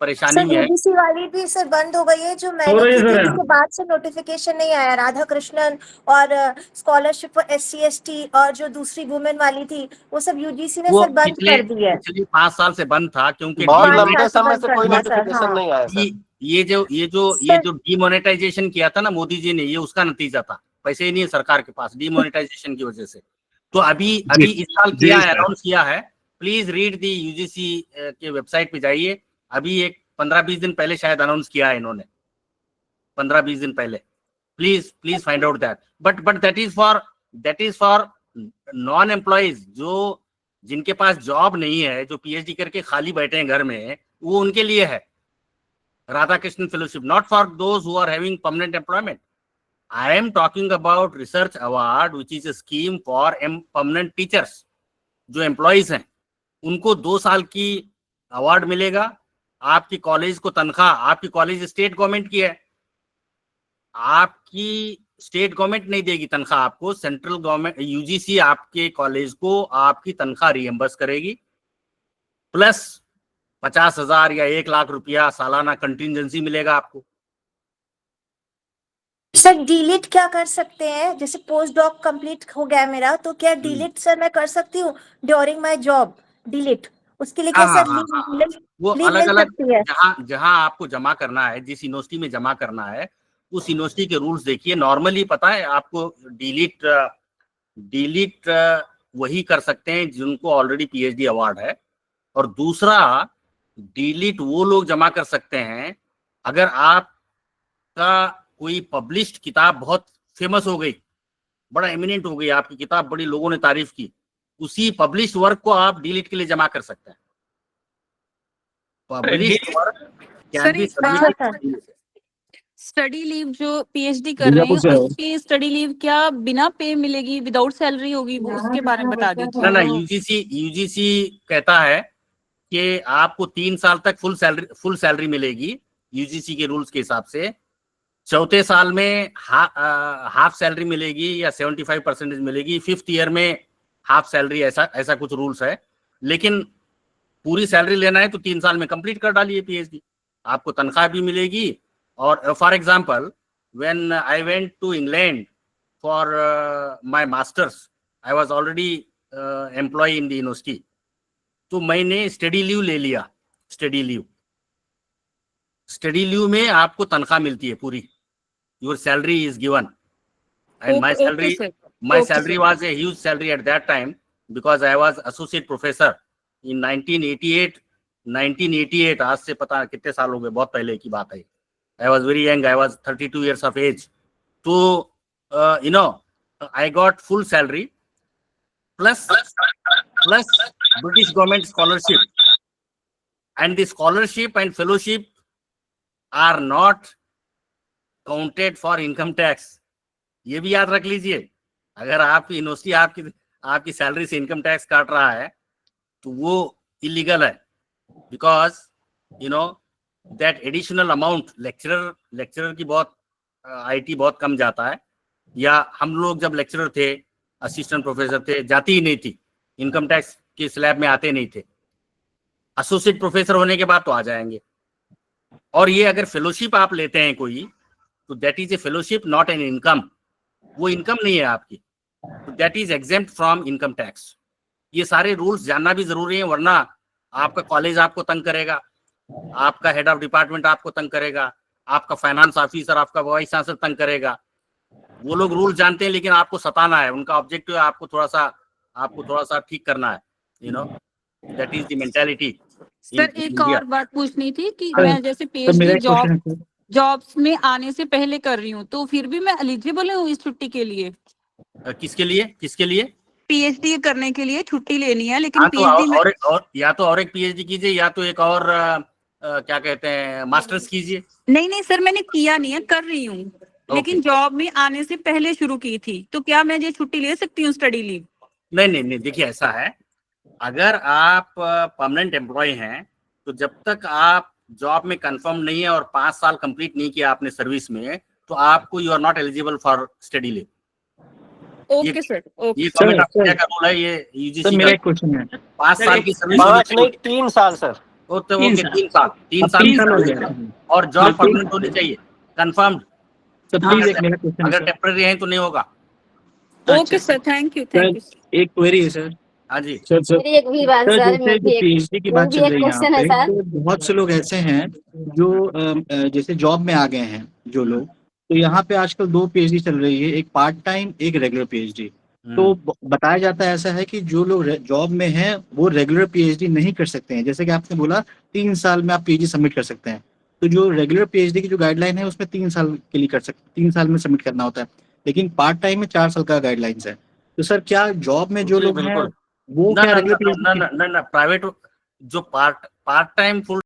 परेशानी में है। यूजीसी वाली भी सर बंद हो गई है, जो मैंने की थी उसके बाद से नोटिफिकेशन नहीं आया। राधा कृष्णन और स्कॉलरशिप फॉर SC/ST और जो दूसरी वुमेन वाली थी वो सब यूजीसी ने सर बंद कर दी है। पिछले 5 साल से बंद था, क्योंकि बहुत लंबे समय से कोई नोटिफिकेशन नहीं आया सर। ये जो डीमोनेटाइजेशन किया था ना मोदी जी ने, ये उसका नतीजा था। पैसे ही नहीं है सरकार के पास डीमोनेटाइजेशन की वजह से। तो अभी इस साल अनाउंस किया है। प्लीज रीड दी यूजीसी के वेबसाइट पे जाइए। अभी एक 15-20 दिन पहले शायद अनाउंस किया है इन्होंने, 15-20 दिन पहले। Please find out that. But that is for non employees, जो जिनके पास जॉब नहीं है, जो पीएचडी करके खाली बैठे हैं घर में, वो उनके लिए है Radhakrishnan fellowship, not for those who are having permanent employment. I am talking about research award which is a scheme for permanent teachers. जो एम्प्लॉइज हैं उनको 2 साल की अवार्ड मिलेगा। आपकी कॉलेज को तनख्वाह, आपकी कॉलेज स्टेट गवर्नमेंट की है, आपकी स्टेट गवर्नमेंट नहीं देगी तनख्वाह आपको, सेंट्रल गवर्नमेंट यूजीसी आपके कॉलेज को आपकी तनख्वाह रिएम्बर्स करेगी, प्लस 50,000 या 1,00,000 रुपया सालाना कंटिजेंसी मिलेगा आपको। सर डिलीट क्या कर सकते हैं? जैसे पोस्ट डॉक कंप्लीट हो गया मेरा, तो क्या डिलीट सर मैं कर सकती हूँ ड्यूरिंग माय जॉब? डिलीट उसके लिए क्या सर वो लीव अलग मिल अलग सकती है? जहां आपको जमा करना है, जिस यूनिवर्सिटी में जमा करना है, उस यूनिवर्सिटी के रूल्स देखिए। नॉर्मली पता है आपको डिलीट वही कर सकते हैं जिनको ऑलरेडी पीएचडी अवार्ड है, और दूसरा डिलीट वो लोग जमा कर सकते हैं अगर आपका कोई पब्लिश्ड किताब बहुत फेमस हो गई, बड़ा एमिनेंट हो गई, आपकी किताब बड़ी लोगों ने तारीफ की, उसी पब्लिश्ड वर्क को आप डिलीट के लिए जमा कर सकते हैं। Published work can be submitted. Study leave जो पीएचडी कर रहे हैं उसकी स्टडी लीव क्या बिना पे मिलेगी, विदाउट सैलरी होगी, वो उसके बारे में बता दीजिए। ना यूजीसी कहता है कि आपको 3 साल तक फुल सैलरी मिलेगी यूजीसी के रूल्स के हिसाब से। चौथे साल में हाफ सैलरी मिलेगी या 75% मिलेगी, 5th ईयर में हाफ सैलरी, ऐसा कुछ रूल्स है। लेकिन पूरी सैलरी लेना है तो 3 साल में कंप्लीट कर डालिए पीएचडी, आपको तनख्वाह भी मिलेगी। और for example when I went to England for my masters, I was already employ in the university, तो मैंने स्टडी लीव ले लिया। स्टडी लीव में आपको तनख्वाह मिलती है पूरी, your salary is given, and my salary was a huge salary at that time because I was associate professor in 1988। आज से पता कितने साल हो गए, बहुत पहले की बात है। I was very young, I was 32 years of age. So, I got full salary plus British government scholarship. And the scholarship and fellowship are not counted for income tax. ये भी याद रख लीजिए, अगर आपकी यूनिवर्सिटी आपकी सैलरी से income tax काट रहा है तो वो इलीगल है, because that additional amount lecturer की बहुत आईटी बहुत कम जाता है, या हम लोग जब लेक्चरर थे, असिस्टेंट प्रोफेसर थे, जाती ही नहीं थी, इनकम टैक्स के स्लैब में आते नहीं थे। एसोसिएट प्रोफेसर होने के बाद तो आ जाएंगे। और ये अगर फेलोशिप आप लेते हैं कोई, तो that is a fellowship not an income, वो इनकम नहीं है आपकी, तो that is exempt from income tax. ये सारे रूल्स जानना भी जरूरी है, वरना आपका कॉलेज आपको तंग करेगा, आपका हेड ऑफ डिपार्टमेंट आपको तंग करेगा, आपका फाइनेंस ऑफिसर, आपका वाइस चांसलर तंग करेगा। वो लोग रूल जानते हैं लेकिन आपको सताना है, उनका ऑब्जेक्टिव है आपको थोड़ा सा ठीक करना है, that is the mentality. Sir एक और बात पूछनी थी कि मैं जैसे पीएचडी जॉब्स में आने से पहले कर रही हूँ, तो फिर भी मैं एलिजिबल हूँ इस छुट्टी के लिए? किसके लिए? पीएचडी करने के लिए छुट्टी लेनी है, लेकिन तो पीएचडी और या तो और एक पीएचडी कीजिए, या तो एक और क्या कहते हैं मास्टर्स कीजिए। नहीं सर, मैंने किया नहीं है, कर रही हूँ, लेकिन जॉब में आने से पहले शुरू की थी, तो क्या मैं ये छुट्टी ले सकती हूँ स्टडी लीव? नहीं, देखिए ऐसा है, अगर आप परमानेंट एम्प्लॉय हैं तो जब तक आप जॉब में कंफर्म नहीं है और 5 साल कंप्लीट नहीं किया आपने सर्विस में, तो आपको you are not eligible for study leave. Okay sir, okay. ये गवर्नमेंट ऑफ इंडिया का रूल है, ये यूजीसी मेरा एक क्वेश्चन है। 5 साल की सर्विस 3 साल सर, तो 3 साल हो गया, और जॉब परमानेंट होनी चाहिए, कंफर्म्ड। प्लीज एक मेरा क्वेश्चन, अगर टेम्परेरी है तो नहीं होगा। Okay sir, thank you. एक क्वेरी है सर। हाँ जी सर मेरी एक भी बात सर, पीएचडी की बात चल रही है यहाँ पे, तो बहुत से लोग ऐसे हैं जो जैसे जॉब में आ गए हैं जो लोग, तो यहाँ पे आजकल 2 पीएचडी चल रही है, एक पार्ट टाइम, एक रेगुलर पीएचडी। तो बताया जाता है ऐसा है कि जो लोग जॉब में हैं वो रेगुलर पीएचडी नहीं कर सकते हैं, जैसे कि आपने बोला 3 साल में आप पीएचडी सबमिट कर सकते हैं, तो जो रेगुलर पीएचडी की जो गाइडलाइन है उसमें 3 साल के लिए कर सकते, 3 साल में सबमिट करना होता है, लेकिन पार्ट टाइम में 4 साल का गाइडलाइंस है। तो सर क्या जॉब में जो लोग हैं वो क्या रेगुलर प्राइवेट जो पार्ट टाइम फुल